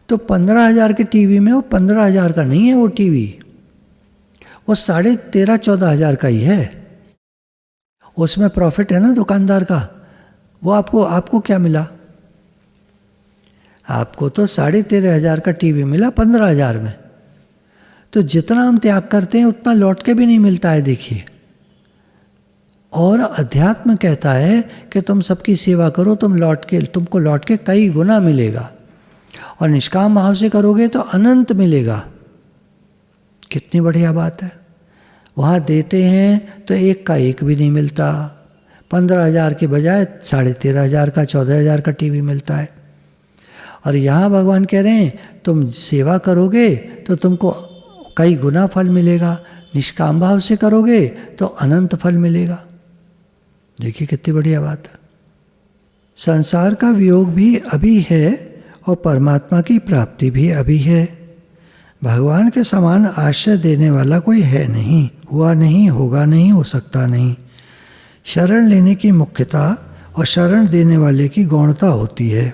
तो 15,000 के टीवी में वो 15,000 का नहीं है वो टीवी, वो 13,500-14,000 का ही है। उसमें प्रॉफिट है ना दुकानदार का। वो आपको क्या मिला? आपको तो 13,500 का टीवी मिला 15,000 में। तो जितना हम त्याग करते हैं उतना लौट के भी नहीं मिलता है, देखिए। और अध्यात्म कहता है कि तुम सबकी सेवा करो, तुमको लौट के कई गुना मिलेगा, और निष्काम भाव से करोगे तो अनंत मिलेगा। कितनी बढ़िया बात है। वहाँ देते हैं तो एक का एक भी नहीं मिलता, 15,000 के बजाय 13,500 का, 14,000 का टीवी मिलता है। और यहाँ भगवान कह रहे हैं तुम सेवा करोगे तो तुमको कई गुना फल मिलेगा, निष्काम भाव से करोगे तो अनंत फल मिलेगा। देखिए कितनी बढ़िया बात है। संसार का वियोग भी अभी है और परमात्मा की प्राप्ति भी अभी है। भगवान के समान आश्रय देने वाला कोई है नहीं, हुआ नहीं, होगा नहीं, हो सकता नहीं। शरण लेने की मुख्यता और शरण देने वाले की गौणता होती है।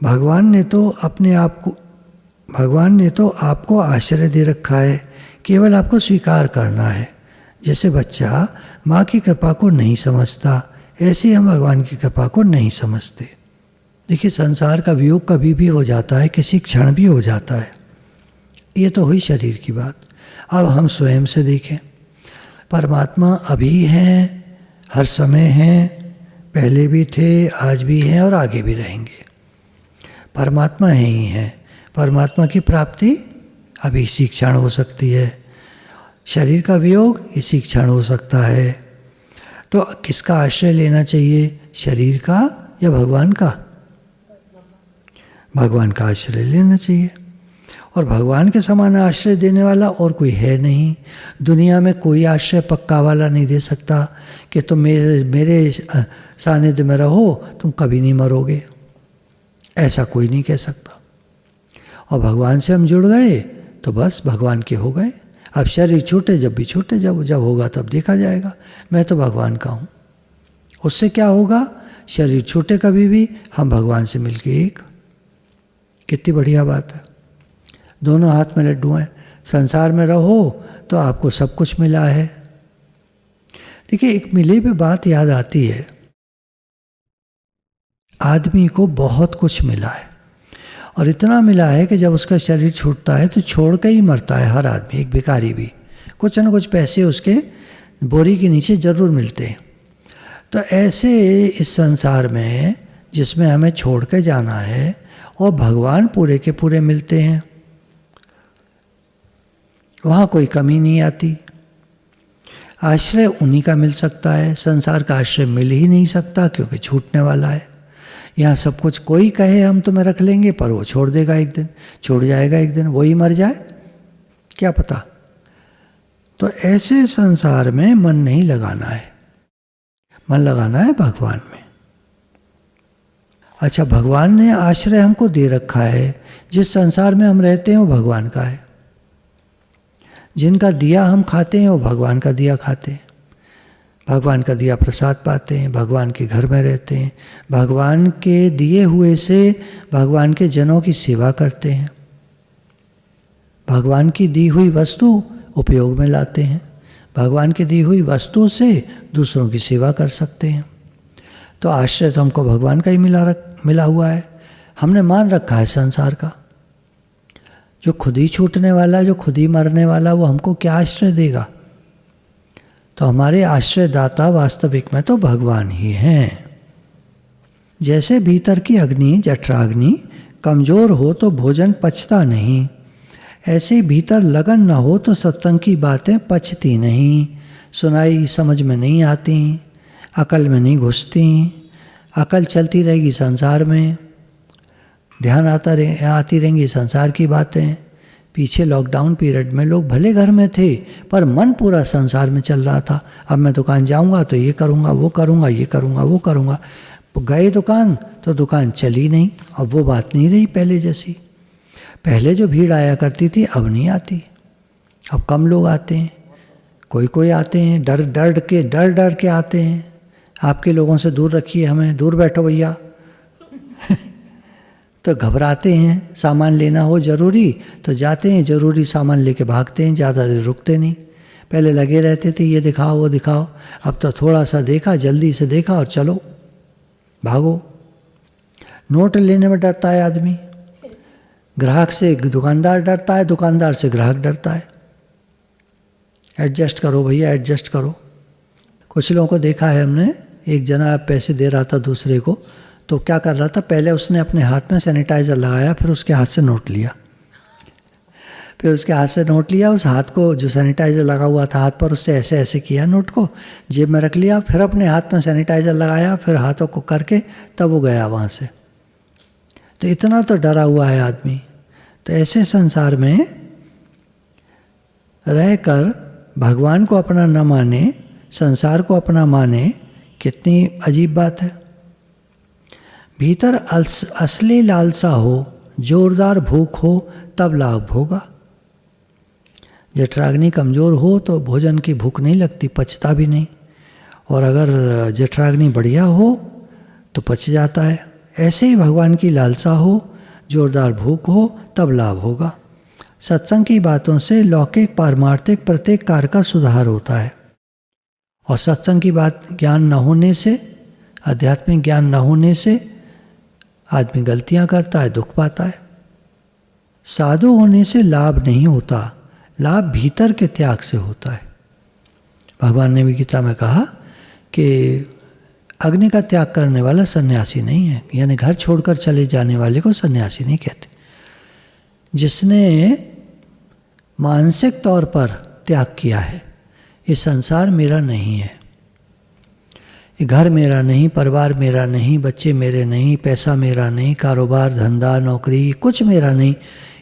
भगवान ने तो आपको आश्रय दे रखा है, केवल आपको स्वीकार करना है। जैसे बच्चा माँ की कृपा को नहीं समझता, ऐसे ही हम भगवान की कृपा को नहीं समझते। देखिए संसार का वियोग कभी भी हो जाता है, किसी क्षण भी हो जाता है। ये तो हुई शरीर की बात। अब हम स्वयं से देखें, परमात्मा अभी हैं, हर समय हैं, पहले भी थे, आज भी हैं और आगे भी रहेंगे। परमात्मा है ही हैं। परमात्मा की प्राप्ति अभी इसी क्षण हो सकती है, शरीर का वियोग इसी क्षण हो सकता है। तो किसका आश्रय लेना चाहिए, शरीर का या भगवान का? भगवान का आश्रय लेना चाहिए। और भगवान के समान आश्रय देने वाला और कोई है नहीं। दुनिया में कोई आश्रय पक्का वाला नहीं दे सकता कि तुम मेरे सानिध्य में रहो, तुम कभी नहीं मरोगे, ऐसा कोई नहीं कह सकता। और भगवान से हम जुड़ गए तो बस भगवान के हो गए। अब शरीर छूटे जब भी छूटे, जब होगा तब देखा जाएगा। मैं तो भगवान का हूँ। उससे क्या होगा, शरीर छूटे कभी भी, हम भगवान से मिलके एक। कितनी बढ़िया बात है। दोनों हाथ में लड्डू हैं। संसार में रहो तो आपको सब कुछ मिला है। देखिए, एक मिले पे बात याद आती है। आदमी को बहुत कुछ मिला है और इतना मिला है कि जब उसका शरीर छूटता है तो छोड़ के ही मरता है हर आदमी। एक भिखारी भी कुछ न कुछ पैसे उसके बोरी के नीचे जरूर मिलते हैं। तो ऐसे इस संसार में जिसमें हमें छोड़ के जाना है और भगवान पूरे के पूरे मिलते हैं, वहाँ कोई कमी नहीं आती। आश्रय उन्हीं का मिल सकता है। संसार का आश्रय मिल ही नहीं सकता क्योंकि छूटने वाला है। यहाँ सब कुछ कोई कहे हम तुम्हें रख लेंगे, पर वो छोड़ देगा एक दिन, छोड़ जाएगा एक दिन, वही मर जाए, क्या पता। तो ऐसे संसार में मन नहीं लगाना है, मन लगाना है भगवान में। अच्छा, भगवान ने आश्रय हमको दे रखा है। जिस संसार में हम रहते हैं वो भगवान का है। जिनका दिया हम खाते हैं वो भगवान का दिया खाते हैं। भगवान का दिया प्रसाद पाते हैं, भगवान के घर में रहते हैं, भगवान के दिए हुए से भगवान के जनों की सेवा करते हैं, भगवान की दी हुई वस्तु उपयोग में लाते हैं, भगवान की दी हुई वस्तु से दूसरों की सेवा कर सकते हैं। तो आश्रय तो हमको भगवान का ही मिला हुआ है। हमने मान रखा है संसार का। जो खुद ही छूटने वाला, जो खुद ही मरने वाला, वो हमको क्या आश्रय देगा। तो हमारे आश्रयदाता वास्तविक में तो भगवान ही हैं। जैसे भीतर की अग्नि, जठराग्नि कमजोर हो तो भोजन पचता नहीं, ऐसे भीतर लगन न हो तो सत्संग की बातें पचती नहीं, सुनाई समझ में नहीं आती, अकल में नहीं घुसती। अकल चलती रहेगी संसार में, ध्यान आती रहेंगी संसार की बातें। पीछे लॉकडाउन पीरियड में लोग भले घर में थे पर मन पूरा संसार में चल रहा था। अब मैं दुकान जाऊंगा तो ये करूंगा, वो करूंगा, ये करूंगा, वो करूंगा। गए दुकान तो दुकान चली नहीं। अब वो बात नहीं रही पहले जैसी। पहले जो भीड़ आया करती थी अब नहीं आती। अब कम लोग आते हैं, कोई कोई आते हैं, डर के आते हैं। आपके लोगों से दूर रखिए हमें, दूर बैठो भैया। तो घबराते हैं। सामान लेना हो जरूरी तो जाते हैं, जरूरी सामान लेके भागते हैं, ज़्यादा देर रुकते नहीं। पहले लगे रहते थे ये दिखाओ वो दिखाओ, अब तो थोड़ा सा देखा, जल्दी से देखा और चलो भागो। नोट लेने में डरता है आदमी, ग्राहक से दुकानदार डरता है, दुकानदार से ग्राहक डरता है। एडजस्ट करो भैया, एडजस्ट करो। कुछ लोगों को देखा है हमने, एक जना पैसे दे रहा था दूसरे को, तो क्या कर रहा था, पहले उसने अपने हाथ में सैनिटाइज़र लगाया, फिर उसके हाथ से नोट लिया, फिर उसके हाथ से नोट लिया, उस हाथ को जो सैनिटाइज़र लगा हुआ था हाथ पर, उससे ऐसे ऐसे किया, नोट को जेब में रख लिया, फिर अपने हाथ में सैनिटाइज़र लगाया, फिर हाथों को करके तब वो गया वहाँ से। तो इतना तो डरा हुआ है आदमी। तो ऐसे संसार में रहकर भगवान को अपना न माने, संसार को अपना माने, कितनी अजीब बात है। भीतर असली लालसा हो, जोरदार भूख हो, तब लाभ होगा। जठराग्नि कमज़ोर हो तो भोजन की भूख नहीं लगती, पचता भी नहीं। और अगर जठराग्नि बढ़िया हो तो पच जाता है। ऐसे ही भगवान की लालसा हो, जोरदार भूख हो, तब लाभ होगा। सत्संग की बातों से लौकिक पारमार्थिक प्रत्येक कार्य का सुधार होता है। और सत्संग की बात ज्ञान न होने से, आध्यात्मिक ज्ञान न होने से आदमी गलतियां करता है, दुख पाता है। साधु होने से लाभ नहीं होता, लाभ भीतर के त्याग से होता है। भगवान ने भी गीता में कहा कि अग्नि का त्याग करने वाला सन्यासी नहीं है, यानी घर छोड़कर चले जाने वाले को सन्यासी नहीं कहते। जिसने मानसिक तौर पर त्याग किया है, ये संसार मेरा नहीं है, ये घर मेरा नहीं, परिवार मेरा नहीं, बच्चे मेरे नहीं, पैसा मेरा नहीं, कारोबार धंधा नौकरी कुछ मेरा नहीं,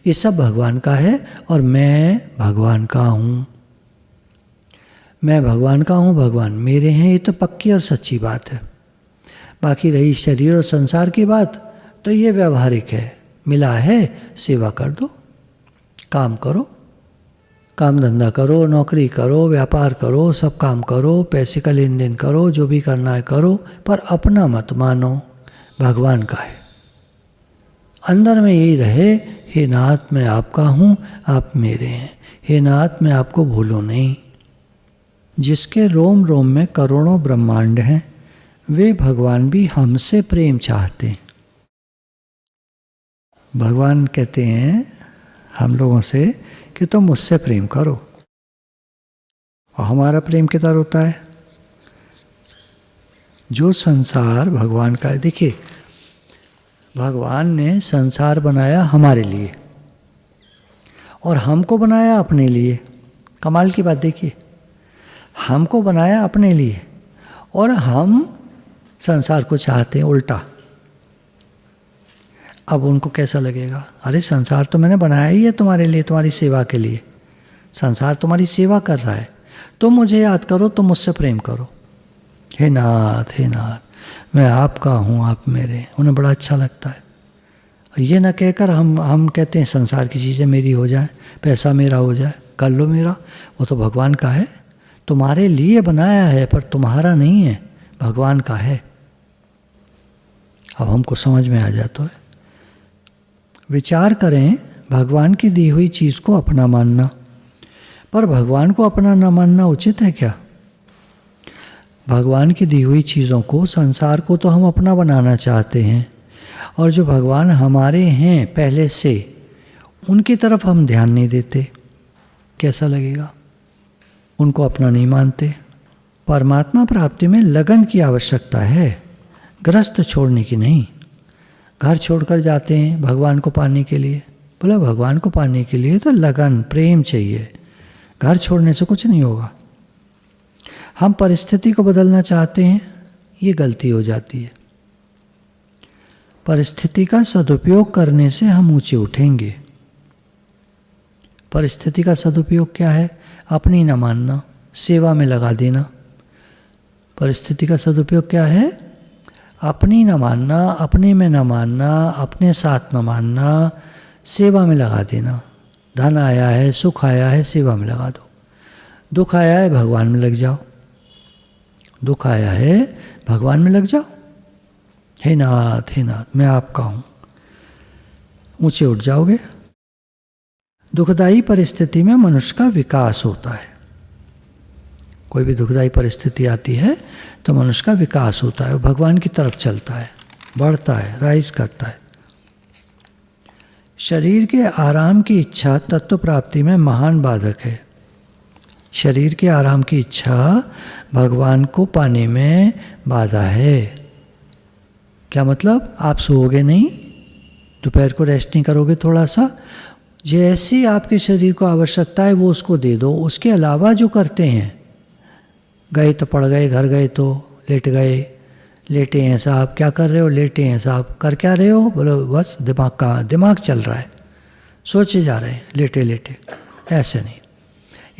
ये सब भगवान का है और मैं भगवान का हूँ। मैं भगवान का हूँ, भगवान मेरे हैं, ये तो पक्की और सच्ची बात है। बाकी रही शरीर और संसार की बात, तो ये व्यवहारिक है। मिला है, सेवा कर दो, काम करो, काम धंधा करो, नौकरी करो, व्यापार करो, सब काम करो, पैसे का लेन देन करो, जो भी करना है करो, पर अपना मत मानो, भगवान का है। अंदर में यही रहे, हे नाथ मैं आपका हूँ, आप मेरे हैं, हे नाथ मैं आपको भूलूं नहीं। जिसके रोम रोम में करोड़ों ब्रह्मांड हैं, वे भगवान भी हमसे प्रेम चाहते हैं। भगवान कहते हैं हम लोगों से कि तुम मुझसे प्रेम करो। और हमारा प्रेम किधर होता है? जो संसार भगवान का है। देखिए, भगवान ने संसार बनाया हमारे लिए और हमको बनाया अपने लिए। कमाल की बात देखिए, हमको बनाया अपने लिए और हम संसार को चाहते हैं उल्टा। अब उनको कैसा लगेगा? अरे संसार तो मैंने बनाया ही है तुम्हारे लिए, तुम्हारी सेवा के लिए। संसार तुम्हारी सेवा कर रहा है, तुम मुझे याद करो, तुम मुझसे प्रेम करो। हे नाथ, हे नाथ मैं आपका हूँ, आप मेरे। उन्हें बड़ा अच्छा लगता है। ये ना कहकर हम कहते हैं संसार की चीज़ें मेरी हो जाए, पैसा मेरा हो जाए, कर लो मेरा। वो तो भगवान का है, तुम्हारे लिए बनाया है, पर तुम्हारा नहीं है, भगवान का है। अब हमको समझ में आ जाता है। विचार करें, भगवान की दी हुई चीज़ को अपना मानना, पर भगवान को अपना न मानना उचित है क्या? भगवान की दी हुई चीज़ों को, संसार को तो हम अपना बनाना चाहते हैं, और जो भगवान हमारे हैं पहले से, उनकी तरफ हम ध्यान नहीं देते। कैसा लगेगा? उनको अपना नहीं मानते। परमात्मा प्राप्ति में लगन की आवश्यकता है, ग्रस्त छोड़ने की नहीं। घर छोड़कर जाते हैं भगवान को पाने के लिए। बोला भगवान को पाने के लिए तो लगन प्रेम चाहिए, घर छोड़ने से कुछ नहीं होगा। हम परिस्थिति को बदलना चाहते हैं, ये गलती हो जाती है। परिस्थिति का सदुपयोग करने से हम ऊंचे उठेंगे। परिस्थिति का सदुपयोग क्या है? अपनी न मानना, सेवा में लगा देना। परिस्थिति का सदुपयोग क्या है? अपनी न मानना, अपने में न मानना, अपने साथ न मानना, सेवा में लगा देना। धन आया है, सुख आया है, सेवा में लगा दो। दुख आया है, भगवान में लग जाओ। दुख आया है, भगवान में लग जाओ। हे नाथ, हे नाथ मैं आपका हूँ, ऊंचे उठ जाओगे। दुखदाई परिस्थिति में मनुष्य का विकास होता है। कोई भी दुखदाई परिस्थिति आती है तो मनुष्य का विकास होता है, वो भगवान की तरफ चलता है, बढ़ता है, राइज करता है। शरीर के आराम की इच्छा तत्व प्राप्ति में महान बाधक है। शरीर के आराम की इच्छा भगवान को पाने में बाधा है। क्या मतलब? आप सोओगे नहीं, दोपहर को रेस्ट नहीं करोगे थोड़ा सा, जैसी आपके शरीर को आवश्यकता है वो उसको दे दो। उसके अलावा जो करते हैं, गए तो पड़ गए, घर गए तो लेट गए, लेटे हैं साहब, क्या कर रहे हो? लेटे हैं साहब, कर क्या रहे हो? बोलो बस दिमाग चल रहा है, सोचे जा रहे हैं लेटे लेटे। ऐसे नहीं,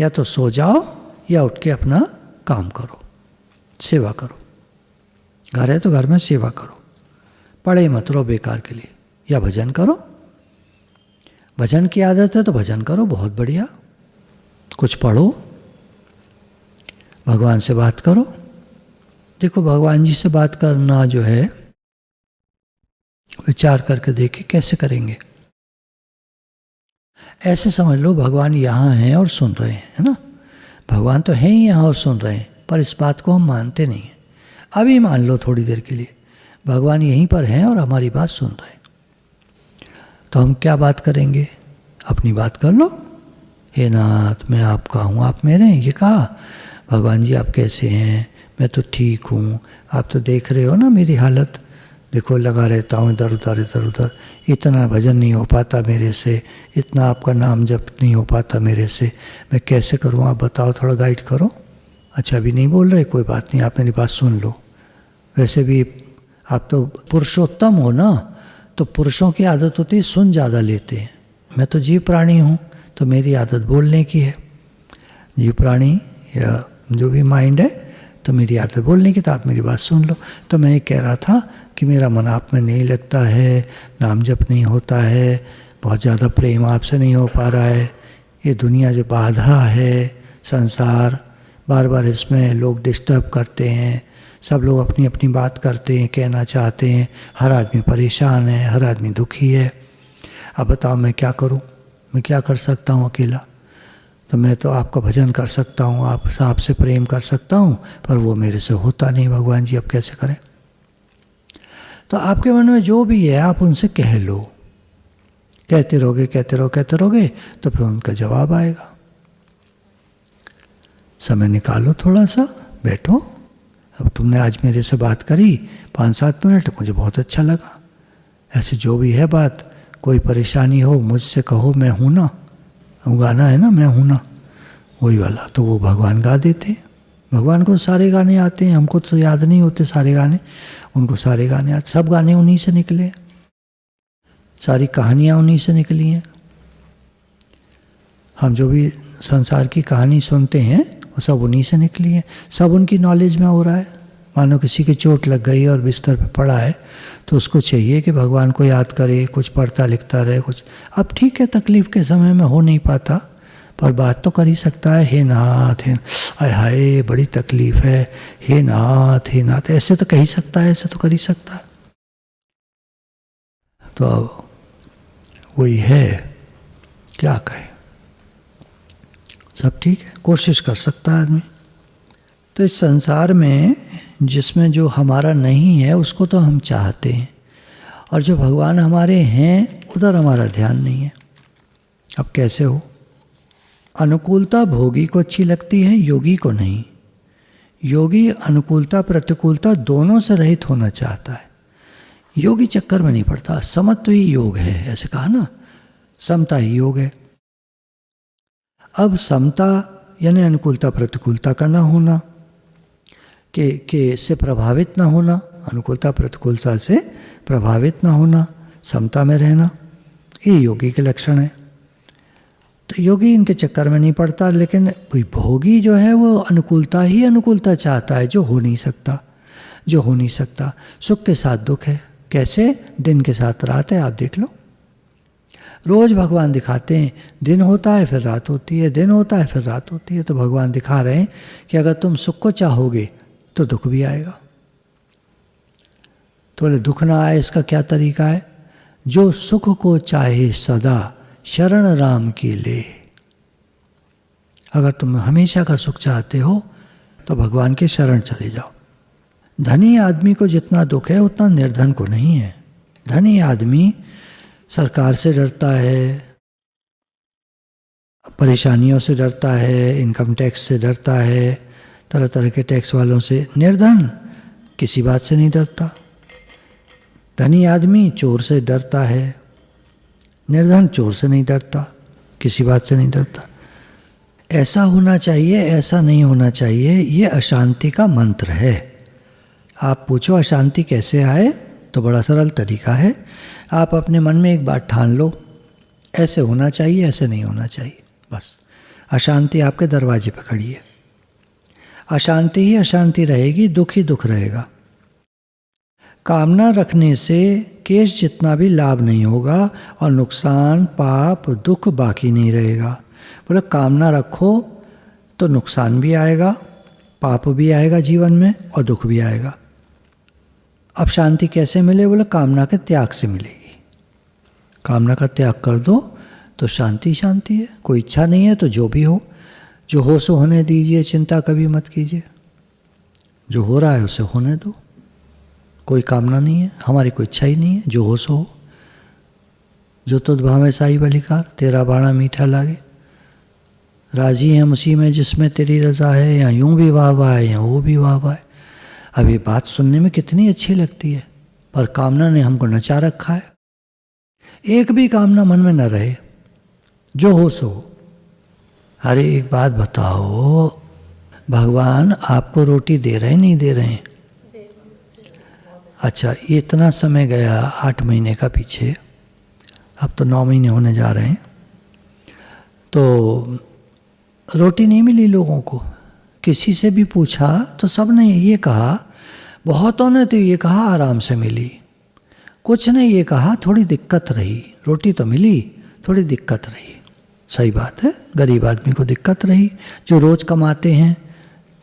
या तो सो जाओ या उठ के अपना काम करो, सेवा करो। घर है तो घर में सेवा करो, पढ़े मत रहो बेकार के लिए, या भजन करो। भजन की आदत है तो भजन करो, बहुत बढ़िया। कुछ पढ़ो, भगवान से बात करो। देखो भगवान जी से बात करना जो है, विचार करके देखिए कैसे करेंगे। ऐसे समझ लो भगवान यहाँ हैं और सुन रहे हैं, है ना? भगवान तो हैं ही यहाँ और सुन रहे हैं, पर इस बात को हम मानते नहीं हैं। अभी मान लो थोड़ी देर के लिए, भगवान यहीं पर हैं और हमारी बात सुन रहे हैं। तो हम क्या बात करेंगे? अपनी बात कर लो। हे नाथ मैं आपका हूँ, आप मेरे हैं, ये कहा। भगवान जी आप कैसे हैं? मैं तो ठीक हूँ, आप तो देख रहे हो ना मेरी हालत, देखो लगा रहता हूँ इधर उधर इधर उधर, इतना भजन नहीं हो पाता मेरे से, इतना आपका नाम जप नहीं हो पाता मेरे से, मैं कैसे करूँ आप बताओ, थोड़ा गाइड करो। अच्छा अभी नहीं बोल रहे, कोई बात नहीं, आप मेरी बात सुन लो। वैसे भी आप तो पुरुषोत्तम हो ना, तो पुरुषों की आदत होती है सुन ज़्यादा लेते हैं, मैं तो जीव प्राणी हूँ तो मेरी आदत बोलने की है। जीव प्राणी या जो भी माइंड है तो मेरी आदत बोलने की, तो आप मेरी बात सुन लो। तो मैं ये कह रहा था कि मेरा मन आप में नहीं लगता है, नाम जप नहीं होता है, बहुत ज़्यादा प्रेम आपसे नहीं हो पा रहा है, ये दुनिया जो बाधा है, संसार बार बार इसमें लोग डिस्टर्ब करते हैं, सब लोग अपनी अपनी बात करते हैं, कहना चाहते हैं, हर आदमी परेशान है, हर आदमी दुखी है। अब बताओ मैं क्या करूं, मैं क्या कर सकता हूं अकेला? तो मैं तो आपका भजन कर सकता हूं, आपसे प्रेम कर सकता हूं, पर वो मेरे से होता नहीं भगवान जी, अब कैसे करें? तो आपके मन में जो भी है आप उनसे कह लो, कहते रहोगे कहते रहोगे तो फिर उनका जवाब आएगा। समय निकालो, थोड़ा सा बैठो। अब तुमने आज मेरे से बात करी 5-7 मिनट, मुझे बहुत अच्छा लगा। ऐसे जो भी है बात, कोई परेशानी हो मुझसे कहो, मैं हूँ ना। वो गाना है ना, मैं हूँ ना, वही वाला, तो वो भगवान गा देते। भगवान को सारे गाने आते हैं, हमको तो याद नहीं होते सारे गाने, उनको सारे गाने आते। सब गाने उन्हीं से निकले, सारी कहानियाँ उन्हीं से निकली हैं। हम जो भी संसार की कहानी सुनते हैं वो सब उन्हीं से निकली है, सब उनकी नॉलेज में हो रहा है। मानो किसी की चोट लग गई और बिस्तर पे पड़ा है तो उसको चाहिए कि भगवान को याद करे, कुछ पढ़ता लिखता रहे कुछ। अब ठीक है तकलीफ़ के समय में हो नहीं पाता, पर बात तो कर ही सकता है, हे नाथ, हे आय हाय बड़ी तकलीफ़ है, हे नाथ, ऐसे तो कह ही सकता है, ऐसे तो कर ही सकता है। तो वही है, क्या कहे, सब ठीक है, कोशिश कर सकता है आदमी। तो इस संसार में जिसमें जो हमारा नहीं है उसको तो हम चाहते हैं, और जो भगवान हमारे हैं उधर हमारा ध्यान नहीं है। अब कैसे हो? अनुकूलता भोगी को अच्छी लगती है, योगी को नहीं। योगी अनुकूलता प्रतिकूलता दोनों से रहित होना चाहता है। योगी चक्कर में नहीं पड़ता, समत्व ही योग है, ऐसे कहा ना, समता ही योग है। अब समता यानी अनुकूलता प्रतिकूलता का ना होना, के से प्रभावित ना होना, अनुकूलता प्रतिकूलता से प्रभावित ना होना, समता में रहना, ये योगी के लक्षण है। तो योगी इनके चक्कर में नहीं पड़ता, लेकिन भोगी जो है वो अनुकूलता ही अनुकूलता चाहता है, जो हो नहीं सकता, जो हो नहीं सकता। सुख के साथ दुख है, कैसे? दिन के साथ रात है, आप देख लो। रोज भगवान दिखाते हैं, दिन होता है फिर रात होती है, दिन होता है फिर रात होती है। तो भगवान दिखा रहे हैं कि अगर तुम सुख को चाहोगे तो दुख भी आएगा। तो बोले दुख ना आए इसका क्या तरीका है? जो सुख को चाहे सदा शरण राम की ले। अगर तुम हमेशा का सुख चाहते हो तो भगवान के शरण चले जाओ। धनी आदमी को जितना दुख है उतना निर्धन को नहीं है। धनी आदमी सरकार से डरता है, परेशानियों से डरता है, इनकम टैक्स से डरता है, तरह तरह के टैक्स वालों से। निर्धन किसी बात से नहीं डरता। धनी आदमी चोर से डरता है, निर्धन चोर से नहीं डरता, किसी बात से नहीं डरता। ऐसा होना चाहिए, ऐसा नहीं होना चाहिए, ये अशांति का मंत्र है। आप पूछो अशांति कैसे आए, तो बड़ा सरल तरीका है। आप अपने मन में एक बात ठान लो, ऐसे होना चाहिए, ऐसे नहीं होना चाहिए, बस। अशांति आपके दरवाजे पर खड़ी है। अशांति ही अशांति रहेगी, दुख ही दुख रहेगा। कामना रखने से केश जितना भी लाभ नहीं होगा और नुकसान पाप दुख बाकी नहीं रहेगा। बोले कामना रखो तो नुकसान भी आएगा, पाप भी आएगा जीवन में और दुख भी आएगा। अब शांति कैसे मिले? बोले कामना के त्याग से मिलेगी। कामना का त्याग कर दो तो शांति शांति है। कोई इच्छा नहीं है तो जो भी हो, जो हो सो होने दीजिए, चिंता कभी मत कीजिए। जो हो रहा है उसे होने दो, कोई कामना नहीं है, हमारी कोई इच्छा ही नहीं है, जो हो सो हो। जो तुझ भावे साई बलिकार, तेरा बाणा मीठा लागे। राजी हैं उसी में जिसमें तेरी रज़ा है, या यूं भी वाह वाह है या वो भी वाह वाह है। अब ये बात सुनने में कितनी अच्छी लगती है, पर कामना ने हमको नचा रखा है। एक भी कामना मन में न रहे, जो हो सो। अरे एक बात बताओ, भगवान आपको रोटी दे रहे नहीं दे रहे हैं? अच्छा, ये इतना समय गया 8 महीने का पीछे, अब तो 9 महीने होने जा रहे हैं, तो रोटी नहीं मिली लोगों को। किसी से भी पूछा तो सब ने ये कहा, बहुतों ने तो ये कहा आराम से मिली, कुछ ने ये कहा थोड़ी दिक्कत रही। रोटी तो मिली, थोड़ी दिक्कत रही। सही बात है, गरीब आदमी को दिक्कत रही। जो रोज़ कमाते हैं,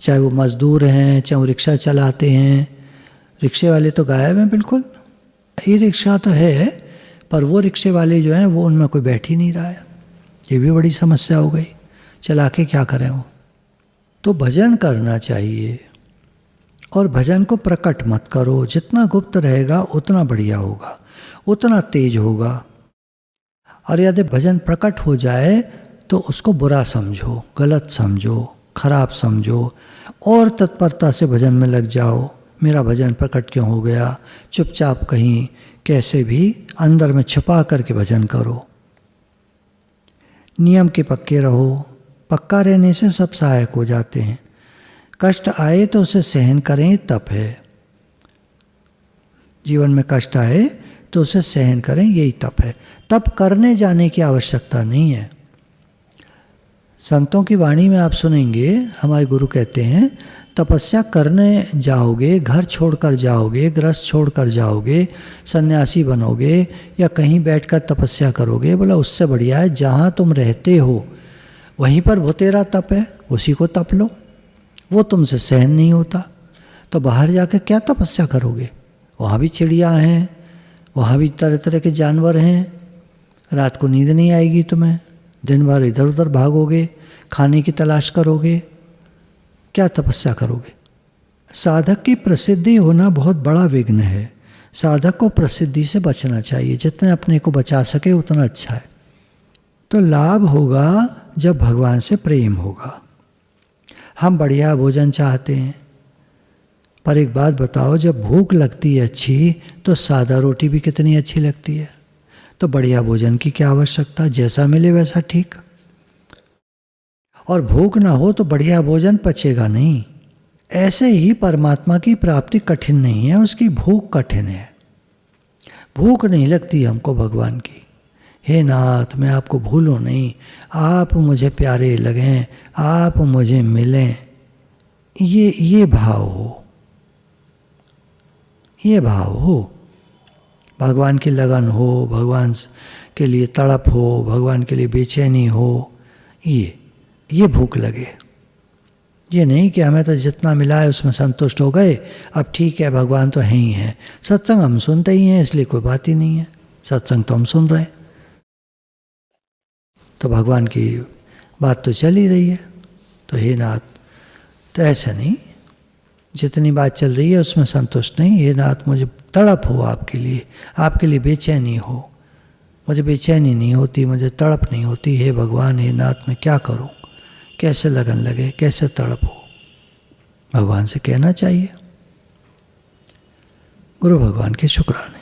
चाहे वो मज़दूर हैं, चाहे वो रिक्शा चलाते हैं, रिक्शे वाले तो गायब हैं बिल्कुल। ई रिक्शा तो है, पर वो रिक्शे वाले जो हैं वो उनमें कोई बैठ ही नहीं रहा है। ये भी बड़ी समस्या हो गई, चला के क्या करें वो। तो भजन करना चाहिए, और भजन को प्रकट मत करो। जितना गुप्त रहेगा उतना बढ़िया होगा, उतना तेज होगा। और यदि भजन प्रकट हो जाए तो उसको बुरा समझो, गलत समझो, खराब समझो, और तत्परता से भजन में लग जाओ। मेरा भजन प्रकट क्यों हो गया? चुपचाप कहीं कैसे भी अंदर में छुपा करके भजन करो। नियम के पक्के रहो। पक्का रहने से सब सहायक हो जाते हैं। कष्ट आए तो उसे सहन करें, तप है। जीवन में कष्ट आए तो उसे सहन करें, यही तप है। तप करने जाने की आवश्यकता नहीं है। संतों की वाणी में आप सुनेंगे, हमारे गुरु कहते हैं, तपस्या करने जाओगे, घर छोड़कर जाओगे, गृहस्थ छोड़कर जाओगे, सन्यासी बनोगे, या कहीं बैठकर तपस्या करोगे, बोला उससे बढ़िया है जहाँ तुम रहते हो वहीं पर वो तेरा तप है, उसी को तप लो। वो तुमसे सहन नहीं होता तो बाहर जाकर क्या तपस्या करोगे? वहाँ भी चिड़िया हैं, वहाँ भी तरह तरह के जानवर हैं, रात को नींद नहीं आएगी तुम्हें, दिन भर इधर उधर भागोगे, खाने की तलाश करोगे, क्या तपस्या करोगे? साधक की प्रसिद्धि होना बहुत बड़ा विघ्न है। साधक को प्रसिद्धि से बचना चाहिए, जितने अपने को बचा सके उतना अच्छा है। तो लाभ होगा जब भगवान से प्रेम होगा। हम बढ़िया भोजन चाहते हैं, पर एक बात बताओ, जब भूख लगती है अच्छी तो सादा रोटी भी कितनी अच्छी लगती है। तो बढ़िया भोजन की क्या आवश्यकता, जैसा मिले वैसा ठीक। और भूख ना हो तो बढ़िया भोजन पचेगा नहीं। ऐसे ही परमात्मा की प्राप्ति कठिन नहीं है, उसकी भूख कठिन है। भूख नहीं लगती हमको भगवान की। हे नाथ, मैं आपको भूलूं नहीं, आप मुझे प्यारे लगें, आप मुझे मिलें, ये भाव हो, ये भाव हो। भगवान की लगन हो, भगवान के लिए तड़प हो, भगवान के लिए बेचैनी हो, ये भूख लगे। ये नहीं कि हमें तो जितना मिला है उसमें संतुष्ट हो गए, अब ठीक है भगवान तो है ही है। सत्संग हम सुनते ही हैं, इसलिए कोई बात ही नहीं है। सत्संग तो हम सुन रहे हैं, तो भगवान की बात तो चल ही रही है। तो हे नाथ, तो ऐसा नहीं, जितनी बात चल रही है उसमें संतुष्ट नहीं। हे नाथ, मुझे तड़प हो आपके लिए बेचैनी हो। मुझे बेचैनी नहीं होती, मुझे तड़प नहीं होती। हे भगवान, हे नाथ, मैं क्या करूं? कैसे लगन लगे, कैसे तड़प हो? भगवान से कहना चाहिए। गुरु भगवान के शुक्राना।